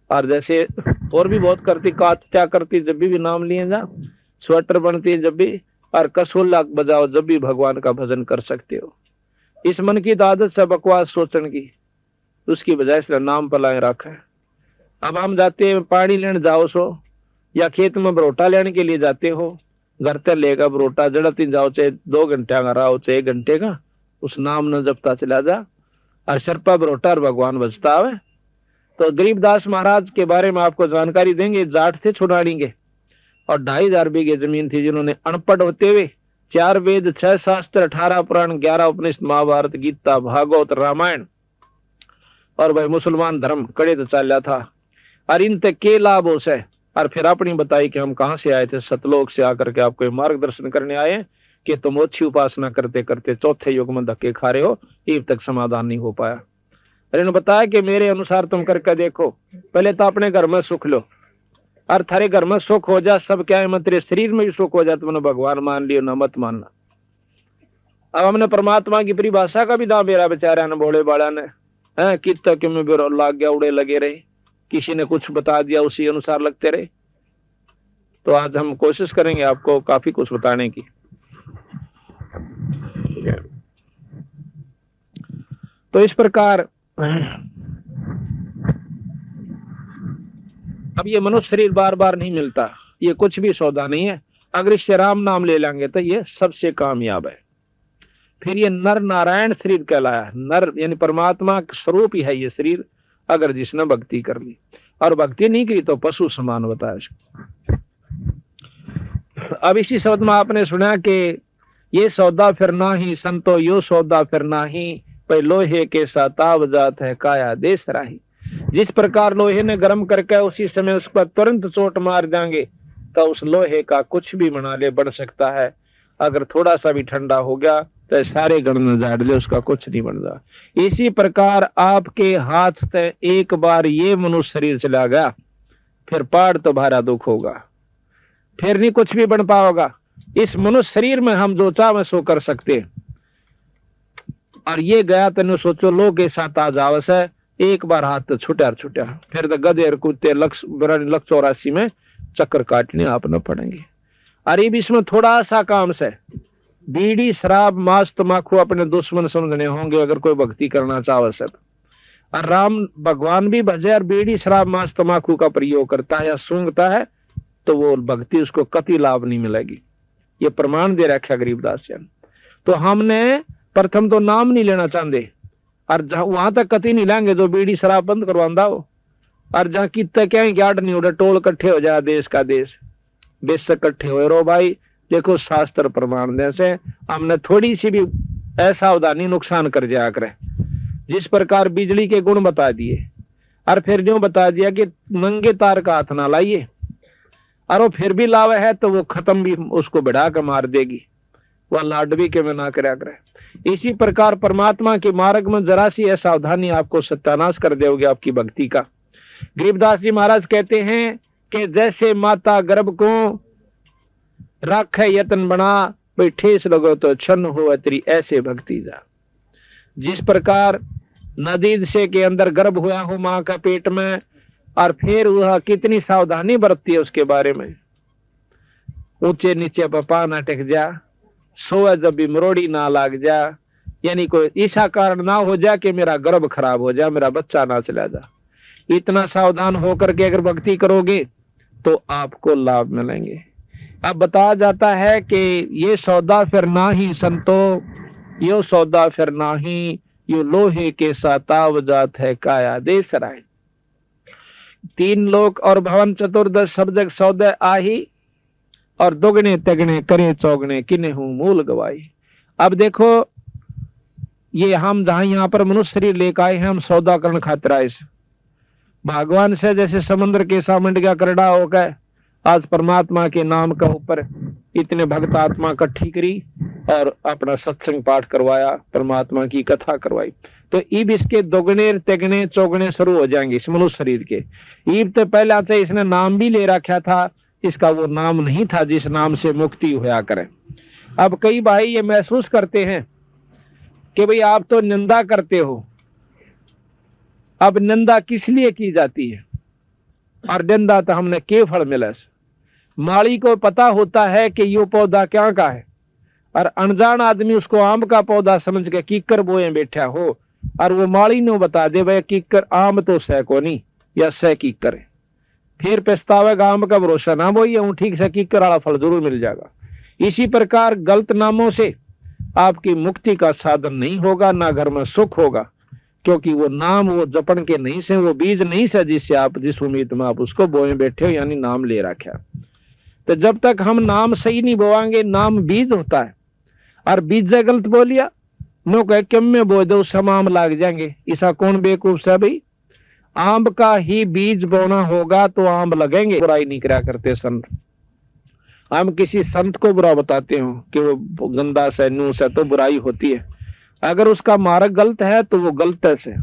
और जैसे और भी बहुत करती, क्या करती जब भी नाम लिए जा, स्वेटर बनती जब भी, और कसोला बजाओ जब भी भगवान का भजन कर सकते हो। इस मन की आदत से बकवास सोचने की, उसकी बजाय से नाम पलाए रखा है। अब हम जाते हैं पानी लेने जाओ सो, या खेत में बरोटा लेने के लिए जाते हो, घर तक लेगा बरोटा जड़ती जाओ, चाहे 2 घंटे का रहा हो चाहे 1 घंटे का, उस नाम न जपता चला जा और शर्पा बरोटा और भगवान बजता है। तो गरीबदास महाराज के बारे में आपको जानकारी देंगे। जाट थे छुड़ानी के, और 2500 बीघे जमीन थी, जिन्होंने अनपढ़ होते हुए 4 वेद, 6 शास्त्र, 18 पुराण, 11 उपनिषद, महाभारत, गीता, भागवत, रामायण और भाई मुसलमान धर्म कड़े तो चाल्या था। और इन तक के लाभ हो से और फिर अपनी बताई कि हम कहां से आए थे, सतलोक से आकर के आपको मार्गदर्शन करने आए कि तुम अच्छी उपासना करते करते चौथे युग में धक्के खा रहे हो, अब तक समाधान नहीं हो पाया। इन्होंने बताया कि मेरे अनुसार तुम करके देखो, पहले तो अपने घर में सुख लो, और थारे घर में सुख हो जा, सब क्या है मत तेरे शरीर में भी सुख हो जाए, तुमने भगवान मान लियो ना मत मानना। अब हमने परमात्मा की परिभाषा का भी दाम मेरा बेचारा ने भोले बाड़ा ने कित तक में लाग गया, उड़े लगे रहे, किसी ने कुछ बता दिया उसी अनुसार लगते रहे। तो आज हम कोशिश करेंगे आपको काफी कुछ बताने की। तो इस प्रकार अब ये मनुष्य शरीर बार बार नहीं मिलता, ये कुछ भी सौदा नहीं है। अगर इससे राम नाम ले लेंगे तो ये सबसे कामयाब है। फिर ये नर नारायण शरीर कहलाया, नर यानी परमात्मा का स्वरूप ही है ये शरीर, अगर जिसने भक्ति कर ली, और भक्ति नहीं की तो पशु समान बताया इसको। अब इसी शब्द में आपने सुना कि ये सौदा फिर नाही संतो, यो सौदा फिर नाही, पे लोहे के साताव जात है काया देश राही। जिस प्रकार लोहे ने गर्म करके उसी समय उस पर तुरंत चोट मार देंगे तो उस लोहे का कुछ भी बना ले बन सकता है, अगर थोड़ा सा भी ठंडा हो गया तो सारे गण में झाड़ ले, उसका कुछ नहीं बन रहा। इसी प्रकार आपके हाथ से एक बार ये मनुष्य शरीर चला गया, फिर पाड़ तो भारा दुख होगा, फिर नहीं कुछ भी बन पाओगा। इस मनुष्य शरीर में हम जो चाहे सो कर सकते, और ये गया तेने सोचो लोग के साथ आ जावस है, एक बार हाथ तो छुटा, फिर तो गधे और कुत्ते लक्ष्य 84 में चक्कर काटने आपने पड़ेंगे। अरे इसमें थोड़ा सा काम से बीड़ी शराब मांस तमाकू अपने दुश्मन समझने होंगे अगर कोई भक्ति करना चाहे सब। और राम भगवान भी भजे और बीड़ी शराब मांस तमाकू का प्रयोग करता है या सूंघता है तो वो भक्ति उसको कति लाभ नहीं मिलेगी। ये प्रमाण दे रखा गरीबदास जी। तो हमने प्रथम तो नाम नहीं लेना चाहते, और वहां तक कति नहीं लेंगे जो बीड़ी शराब बंद करवांदा हो, और जहां कितना क्या गार्ड नहीं उड़े, टोल इकट्ठे हो जाए, देश का देश बेशक इकट्ठे हो रो भाई। देखो शास्त्र प्रमाण दे से हमने थोड़ी सी भी असावधानी नुकसान कर जाया करे। जिस प्रकार बिजली के गुण बता दिए और फिर जो बता दिया कि नंगे तार का हाथ ना लाइए, और वो फिर भी लावे है तो वो खत्म भी उसको बढ़ा कर मार देगी, वह लाडवी के में ना करया करे। इसी प्रकार परमात्मा के मार्ग में जरा सी असावधानी आपको सत्यानाश कर देगी आपकी भक्ति का। गरीबदास जी महाराज कहते हैं कि जैसे माता गर्भ को राखे यतन बना, भाई ठेस लगो तो छन्न हो तेरी ऐसे भक्ति जा। जिस प्रकार नदी से के अंदर गर्भ हुआ हो माँ का पेट में, और फिर वह कितनी सावधानी बरतती है उसके बारे में, ऊंचे नीचे पपा ना टेक जा, सोए जब भी मरोड़ी ना लाग जा, यानी कोई ऐसा कारण ना हो जा कि मेरा गर्भ खराब हो जा, मेरा बच्चा ना चला जा। इतना सावधान होकर के अगर भक्ति करोगे तो आपको लाभ मिलेंगे। अब बताया जाता है कि ये सौदा फिर ना ही संतो, यो सौदा फिर ना ही, यो लोहे के साताव जात है काया देश राय। 3 लोक और भवन चतुर्दश सब जग सौदे आही, और दोगने तगने करे चौगने किन्हु मूल गवाई। अब देखो ये हम जहां यहाँ पर मनुष्य शरीर लेकर आए हैं, हम सौदा करण खातिर आए से भगवान से, जैसे समुद्र के सामंड का करड़ा हो गए, आज परमात्मा के नाम का ऊपर इतने भक्त आत्मा इकट्ठी करी और अपना सत्संग पाठ करवाया, परमात्मा की कथा करवाई, तो ईब इसके दोगने तेगने चौगने शुरू हो जाएंगे इस मनुष्य शरीर के। ईब तो पहले आते इसने नाम भी ले रखा था, इसका वो नाम नहीं था जिस नाम से मुक्ति होया करे। अब कई भाई ये महसूस करते हैं कि भाई आप तो निंदा करते हो, अब निंदा किस लिए की जाती है, और निंदा तो हमने के फल मिला। माली को पता होता है कि ये पौधा क्या का है, और अनजान आदमी उसको आम का पौधा समझ के कीकर बोए बैठा हो, और वो माली ने बता दे भाई कीकर आम तो सह को नहीं या सह कीकर है, फिर पछतावेगा आम का भरोसा ना बोइए, हूं ठीक से कीकर वाला फल जरूर मिल जाएगा। इसी प्रकार गलत नामों से आपकी मुक्ति का साधन नहीं होगा, ना घर में सुख होगा, क्योंकि वो नाम वो जपन के नहीं से, वो बीज नहीं से जिससे आप जिस उम्मीद में आप उसको बोए बैठे हो, यानी नाम ले रखा। तो जब तक हम नाम सही नहीं बोवाएंगे, नाम बीज होता है, और बीज गलत बोलिया नो कह क्यों में बो दो समाम लाग जाएंगे। ऐसा कौन बेवकूफ है भाई? आंब का ही बीज बोना होगा तो आंब लगेंगे। बुराई नहीं करा करते संत। हम किसी संत को बुरा बताते हो कि वो गंदा से नूस है तो बुराई होती है। अगर उसका मार्ग गलत है तो वो गलत है से,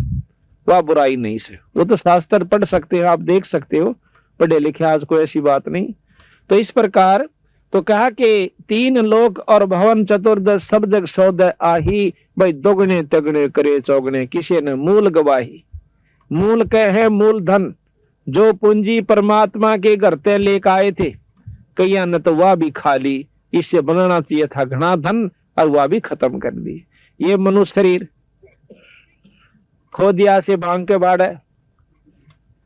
वह बुराई नहीं से। वो तो शास्त्र पढ़ सकते हो, आप देख सकते हो, पढ़े लिखे, आज कोई ऐसी बात नहीं। तो इस प्रकार तो कहा कि तीन लोक और भवन चतुर्दश सब जग सौदय आही, भाई दोगुने तगने करे चौगने किसी ने मूल गवाही। मूल कहे मूल धन, जो पूंजी परमात्मा के घरते लेकर आए थे, कईया ने तो वह भी खा ली। इससे बनाना चाहिए था घना धन और वह भी खत्म कर दी। ये मनुष्य शरीर खो दिया से भांग के बाड़ है।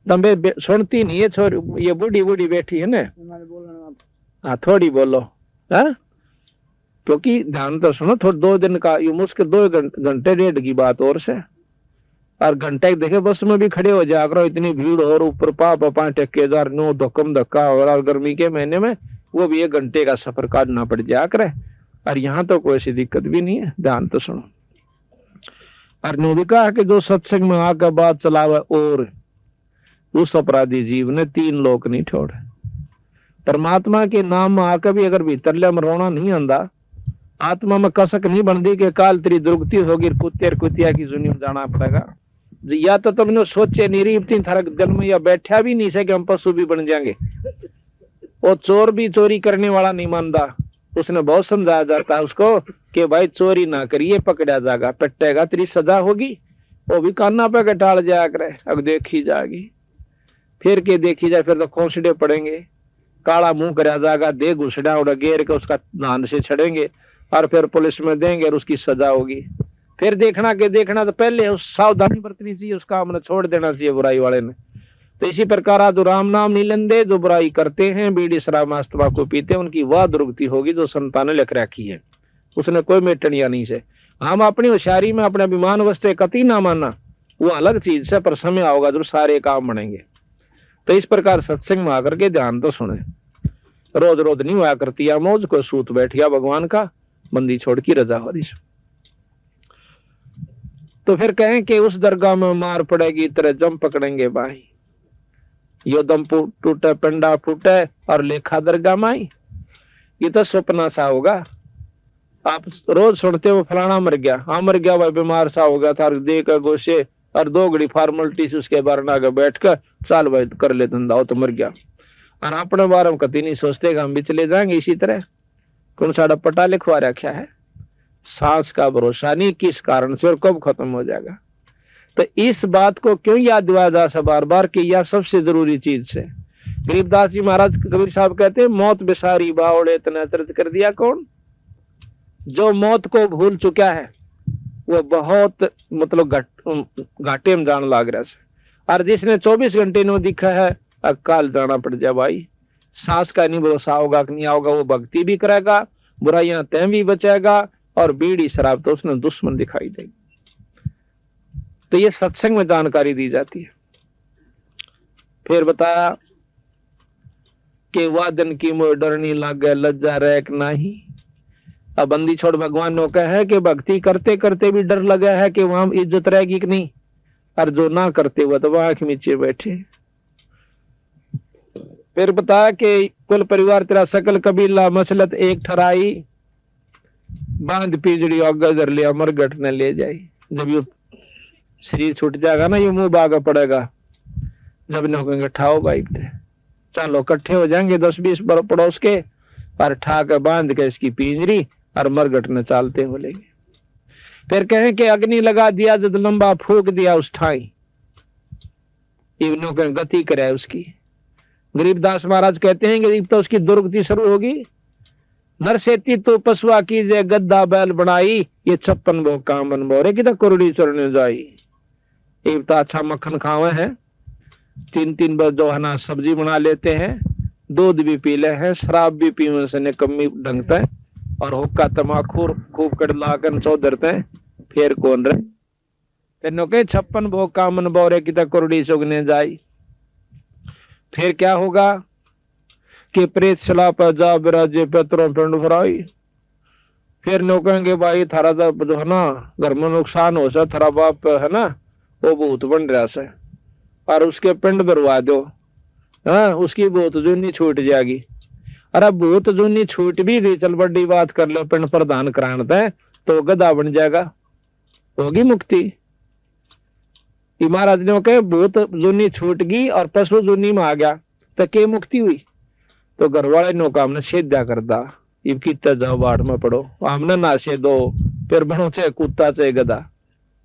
तंबे सुनती नहीं है छोरी, ये बूढ़ी बूढ़ी बैठी है ना, हाँ थोड़ी बोलो है, क्योंकि ध्यान तो सुनो। थोड़ा 2 दिन का ये मुश्किल 2 घंटे 1.5 की बात और से, और घंटे देखे बस में भी खड़े हो जाया करो, इतनी भीड़ और ऊपर पा ठेकेदार नो धक्कम धक्का, और गर्मी के महीने में वो भी 1 घंटे का सफर काटना पड़ जाया करे। और यहाँ तो कोई ऐसी दिक्कत भी नहीं है, ध्यान तो सुनो। और ने भी कहा कि जो सत्संग में आकर बात चलावे और उस अपराधी जीव ने 3 लोक नहीं छोड़े। परमात्मा के नाम में आकर भी अगर भीतर में रोना नहीं आंदा, आत्मा में कसक नहीं बनती कि काल तेरी दुर्गति होगी, कुत्तेर कुतिया की जुनी में जाना पड़ेगा। या तो तुमने सोचे नहीं रही इतनी थरक जन्म, या बैठा भी नहीं से कि हम पशु भी बन जाएंगे। वो चोर भी चोरी करने वाला नहीं मानता, उसने बहुत समझाया जाता है उसको कि भाई चोरी ना करिए, पकड़ा जाएगा, पट्टेगा, तेरी सजा होगी। वो भी कान्ना पे के टाल जाया करे, अब देखी जाएगी, फिर के देखी जाए, फिर तो खोसड़े पड़ेंगे, काला मुंह करा जाएगा, दे घुसड़ा उड़ा गेर के उसका धान से छड़ेंगे और फिर पुलिस में देंगे और उसकी सजा होगी। फिर देखना के देखना तो पहले सावधानी बरतनी चाहिए, उसका हमने छोड़ देना चाहिए बुराई वाले ने। तो इसी प्रकार जो राम नाम नहीं लेंदे, जो बुराई करते हैं, बीड़ी शराब मांस तंबाकू पीते हैं, उनकी वह दुर्गति होगी जो संतान ने लिख रखी है, उसने कोई मेटनिया नहीं से। हम अपनी होशियारी में अपने अभिमान वस्ते कति ना मानना, वो अलग चीज से, पर समय आओगा जो सारे काम बनेंगे। तो इस प्रकार सत्संग में आकर के ध्यान तो सुने। रोज रोज नहीं हुआ करती या मौज को सूत बैठिया भगवान का, बंदी छोड़ की रजा हो रही। तो फिर कहें कि उस दरगाह में मार पड़ेगी, तरह जम पकड़ेंगे भाई, यो दम टूटे पिंडा फूटे और लेखा दरगाह माई। ये तो सपना सा होगा। आप रोज सुनते हो फलाना मर गया, हाँ मर गया भाई, बीमार सा हो गया था, देकर गोशे और 2 घड़ी फॉर्मेलिटी से उसके बारे में आगे बैठ कर चाल भाई कर ले धंधा, हो तो मर गया। और अपने बारे में कभी नहीं सोचते कि हम भी चले जाएंगे इसी तरह। कौन सा पट्टा लिखवा रखा है, सांस का भरोसा नहीं किस कारण से और कब खत्म हो जाएगा। तो इस बात को क्यों याद दिलाया जा सा बार बार कि यह सबसे जरूरी चीज से। गरीबदास जी महाराज कबीर साहब कहते हैं, मौत बिसारी बावड़े इतना दर्द कर दिया कौन। जो मौत को भूल चुका है वो बहुत मतलब घाटे में जान लाग रहा है। और जिसने 24 घंटे नो दिखा है, अकाल जाना पड़ जाए भाई, सांस का नहीं भरोसा होगा कि नहीं आओगा, वो भक्ति भी करेगा, बुराइयां तय भी बचाएगा, और बीड़ी शराब तो उसने दुश्मन दिखाई देगी। तो ये सत्संग में जानकारी दी जाती है। फिर बताया कि वादन की मोह डरनी लागे लज्जा रैक नाही। अब बंदी छोड़ भगवान ने कहा है कि भक्ति करते करते भी डर लगा है कि वहां इज्जत रहेगी कि नहीं, और जो ना करते वो तो आंख नीचे बैठे। फिर बताया कि कुल परिवार तेरा सकल कबीला मसलत एक ठराई, बांध पिजड़ी अगर ले अमरगढ़ न ले जाई। जब ये शरीर छूट जाएगा ना, ये मुंह बागा पड़ेगा, जब न कहेंगे ठाओ बाइक थे, चलो इकट्ठे हो जाएंगे 10-20 पड़ोस के, और ठा के बांध के इसकी पिंजरी और मरगट न चालते हो लेंगे। फिर कहें कि अग्नि लगा दिया, जब लंबा फूक दिया उस ठाई, इवनों के गति करे उसकी। गरीबदास महाराज कहते हैं कि तो उसकी दुर्गति शुरू होगी। नरसेती तो पशुआ की जे गद्दा बैल बनाई, ये 56 वो काम बन बोरे की तो कुरड़ी चढ़ने जाई। एक तो अच्छा मक्खन खावे हैं, 3-3 बार जो है ना सब्जी बना लेते हैं, दूध भी पी ले हैं, शराब भी पीने से निकम्मी ढंगता है, और हुक्का तमाकू खूब कर लाकर चौधरते हैं। फिर कौन रहे तेनो के 56 वो काम बन बोरे की तो कुरड़ी चुगने जाई। फिर क्या होगा कि प्रेत चला पर जा बिराजे पेतरों पिंड भराई। फिर नो कहेंगे भाई थारा जो है ना घर में नुकसान हो सा, थारा बाप है ना वो भूत बन रहा से और उसके पिंड भरवा दो, हाँ उसकी भूत जूनी छूट जाएगी। अरे भूत जूनी छूट भी गई, चल बड़ी बात कर लो, पिंड प्रदान कराना है तो गधा बन जाएगा, होगी मुक्ति। महाराज ने कहे भूत जूनी छूट गई और पशु जूनी में आ गया तो के मुक्ति हुई। तो घर वाले नो काम ने छेदा कर दा, इब कितना जाओ बाढ़ में पड़ो, हमने नाशे दो, फिर बनो चाहे कुत्ता चाहे गधा।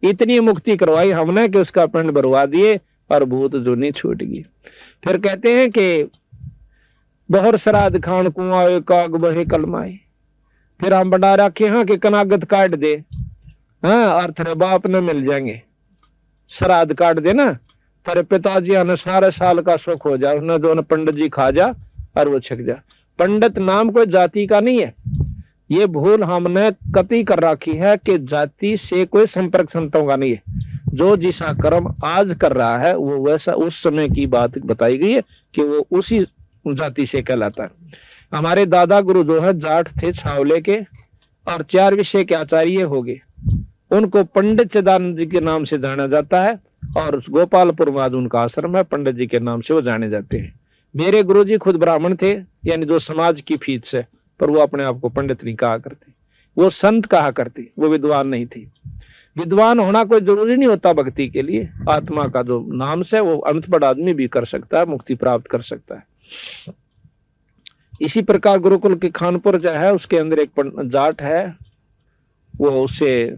इतनी मुक्ति करवाई हमने कि उसका पिंड भरवा दिए और भूत जूनी छूट गई। फिर कहते हैं कि बहुत श्राद्ध खान कुआं काग बहे कलमाए। फिर हम बना रखे हाँ कि कनागत काट दे, हाँ और तेरे बाप ने मिल जाएंगे। श्राद्ध काट दे ना, तेरे पिताजी आने सारे साल का सुख हो जाए, उसने जो पंडित जी खा जा और वो छिक जा। पंडित नाम कोई जाति का नहीं है, ये भूल हमने कतई कर रखी है कि जाति से कोई संपर्क संतों का नहीं है। जो जिसा कर्म आज कर रहा है वो वैसा उस समय की बात बताई गई है कि वो उसी जाति से कहलाता है। हमारे दादा गुरु जो है जाट थे छावले के और 4 विषय के आचार्य हो गए। उनको पंडित चिदानंद जी के नाम से जाना जाता है और गोपालपुर में आज उनका आश्रम है, पंडित जी के नाम से वो जाने जाते हैं। मेरे गुरुजी खुद ब्राह्मण थे, यानी जो समाज की फीस से, पर वो अपने आप को पंडित नहीं कहा करते, वो संत कहा करते, वो विद्वान नहीं थी। विद्वान होना कोई जरूरी नहीं होता भक्ति के लिए, आत्मा का जो नाम से वो अनपढ़ आदमी भी कर सकता है, मुक्ति प्राप्त कर सकता है। इसी प्रकार गुरुकुल के खानपुर जो है उसके अंदर एक जाट है, वो उससे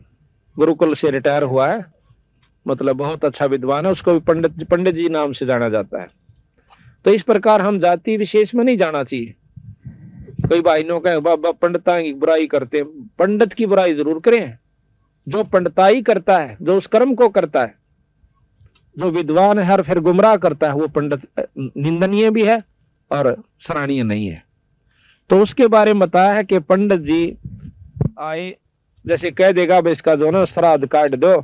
गुरुकुल से रिटायर हुआ है, मतलब बहुत अच्छा विद्वान है, उसको भी पंडित जी नाम से जाना जाता है। तो इस प्रकार हम जाति विशेष में नहीं जाना चाहिए। कई भाइयों का बाबा पंडिता की बुराई करते, पंडित की बुराई जरूर करें, जो पंडिताई करता है, जो उस कर्म को करता है, जो विद्वान है और फिर गुमराह करता है, वो पंडित निंदनीय भी है और सराहनीय नहीं है। तो उसके बारे में बताया है कि पंडित जी आए, जैसे कह देगा भाई इसका जो ना श्राद्ध काट दो,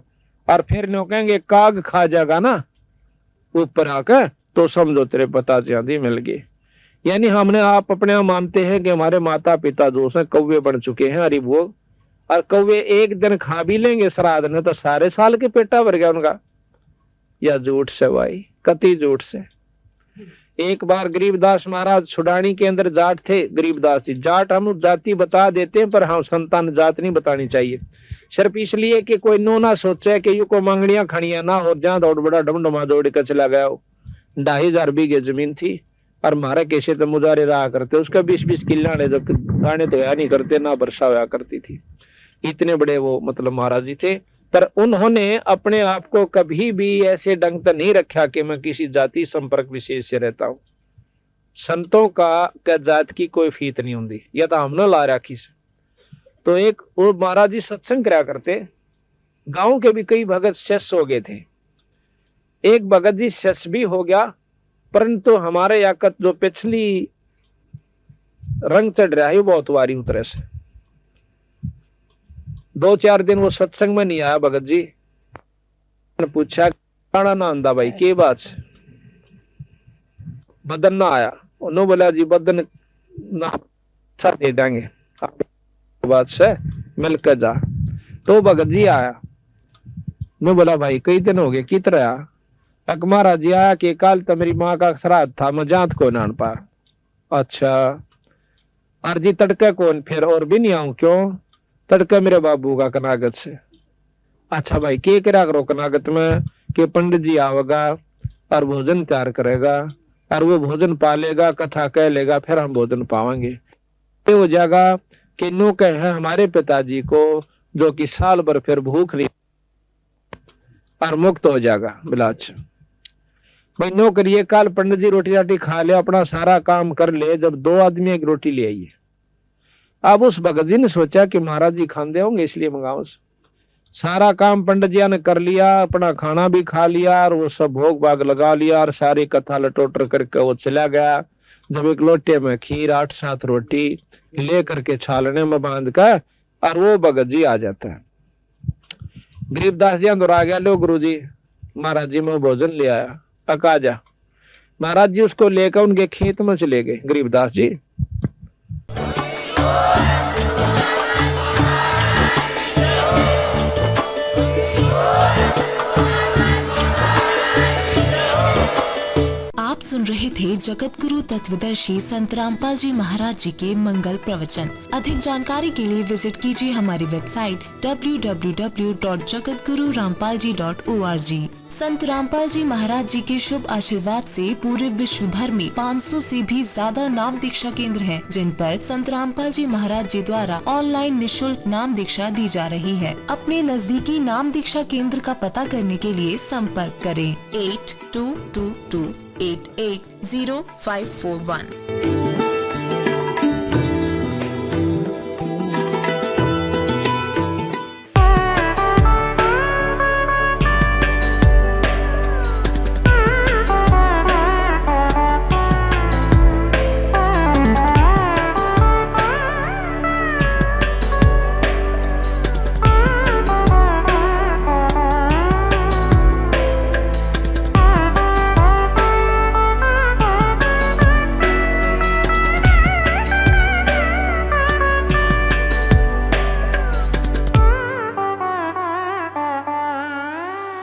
और फिर नो कहेंगे काग खा जाएगा ना ऊपर आकर, तो समझो तेरे पिताजी आदि मिल गए। यानी हमने आप अपने आप मानते हैं कि हमारे माता पिता जो है कौवे बन चुके हैं, अरे वो और कौवे एक दिन खा भी लेंगे श्राद्ध ने तो सारे साल के पेटा भर गया उनका। या झूठ से भाई, कति झूठ से। एक बार गरीबदास महाराज छुड़ानी के अंदर जाट थे, गरीबदास जी जाट हम जाति बता देते हैं पर हम संतान जात नहीं बतानी चाहिए, सिर्फ इसलिए कि कोई नो ना सोचे कि यू को मांगड़ियां खड़ियां ना हो, जहां दौड़ बड़ा डमडमा दौड़ कर चला गया हो। 2,500 बीघे जमीन थी और मारे कैसे तो मुजारे रहा करते, उसका 20-20 किला जो गाने तो नहीं करते ना वर्षा होया करती थी। इतने बड़े वो मतलब महाराज जी थे, पर उन्होंने अपने आप को कभी भी ऐसे ढंग से नहीं रखा कि मैं किसी जाति संपर्क विशेष से रहता हूं। संतों का जात की कोई फीत नहीं होती, या तो हमने ला रखी से। तो एक वो महाराज जी सत्संग करा करते, गांव के भी कई भगत शेष हो गए थे। एक भगत जी शेष भी हो गया, परंतु हमारे याकत जो पिछली रंग चढ़ रहा है वो बहुत वारी उतरे से। 2-4 दिन वो सत्संग में नहीं आया भगत जी ने पूछा खाना ना आंदा भाई के बात से बदन ना आया, उन्होंने बोला जी बदन ना दे देंगे बात से मिलकर जा। तो भगत जी आया, मैं बोला भाई कई दिन हो गए किधर आया? महाराज जी आया कि कल तो मेरी माँ का श्राद्ध था, मैं जात को ना पाया। अच्छा अर्जी तड़के कौन फिर और भी नहीं आऊं? क्यों? तड़का मेरे बाबू का कनागत से। अच्छा भाई के करा करो कनागत में कि पंडित जी आवेगा और भोजन तैयार करेगा और वो भोजन पालेगा, कथा कह लेगा, फिर हम भोजन पावेंगे। ये हो जाएगा कि नो कहे हमारे पिताजी को जो कि साल भर फिर भूख नहीं और मुक्त हो जाएगा। बिलाच भाई नो करिए, कल पंडित जी रोटी राटी खा ले, अपना सारा काम कर ले, जब 2 आदमी एक रोटी ले आइए। अब उस भगत जी ने सोचा कि महाराज जी खांदे होंगे इसलिए मंगाओ। सारा काम पंडित जी ने कर लिया, अपना खाना भी खा लिया और वो सब भोग भाग लगा लिया और सारी कथा लटोटर करके वो चला गया। जब एक लोटे में खीर 8-7 रोटी ले करके छालने में बांध कर और वो भगत जी आ जाता है। गरीबदास जी अंदर आ गया, लो गुरु जी महाराज जी मैं भोजन ले आया, अका जा। महाराज जी उसको लेकर उनके खेत में चले गए गरीबदास जी। आप सुन रहे थे जगत गुरु तत्वदर्शी संत रामपाल जी महाराज जी के मंगल प्रवचन। अधिक जानकारी के लिए विजिट कीजिए हमारी वेबसाइट www.jagatgururampalji.org। संत रामपाल जी महाराज जी के शुभ आशीर्वाद से पूरे विश्व भर में 500 से भी ज्यादा नाम दीक्षा केंद्र हैं, जिन पर संत रामपाल जी महाराज जी द्वारा ऑनलाइन निशुल्क नाम दीक्षा दी जा रही है। अपने नजदीकी नाम दीक्षा केंद्र का पता करने के लिए संपर्क करें 8222880541।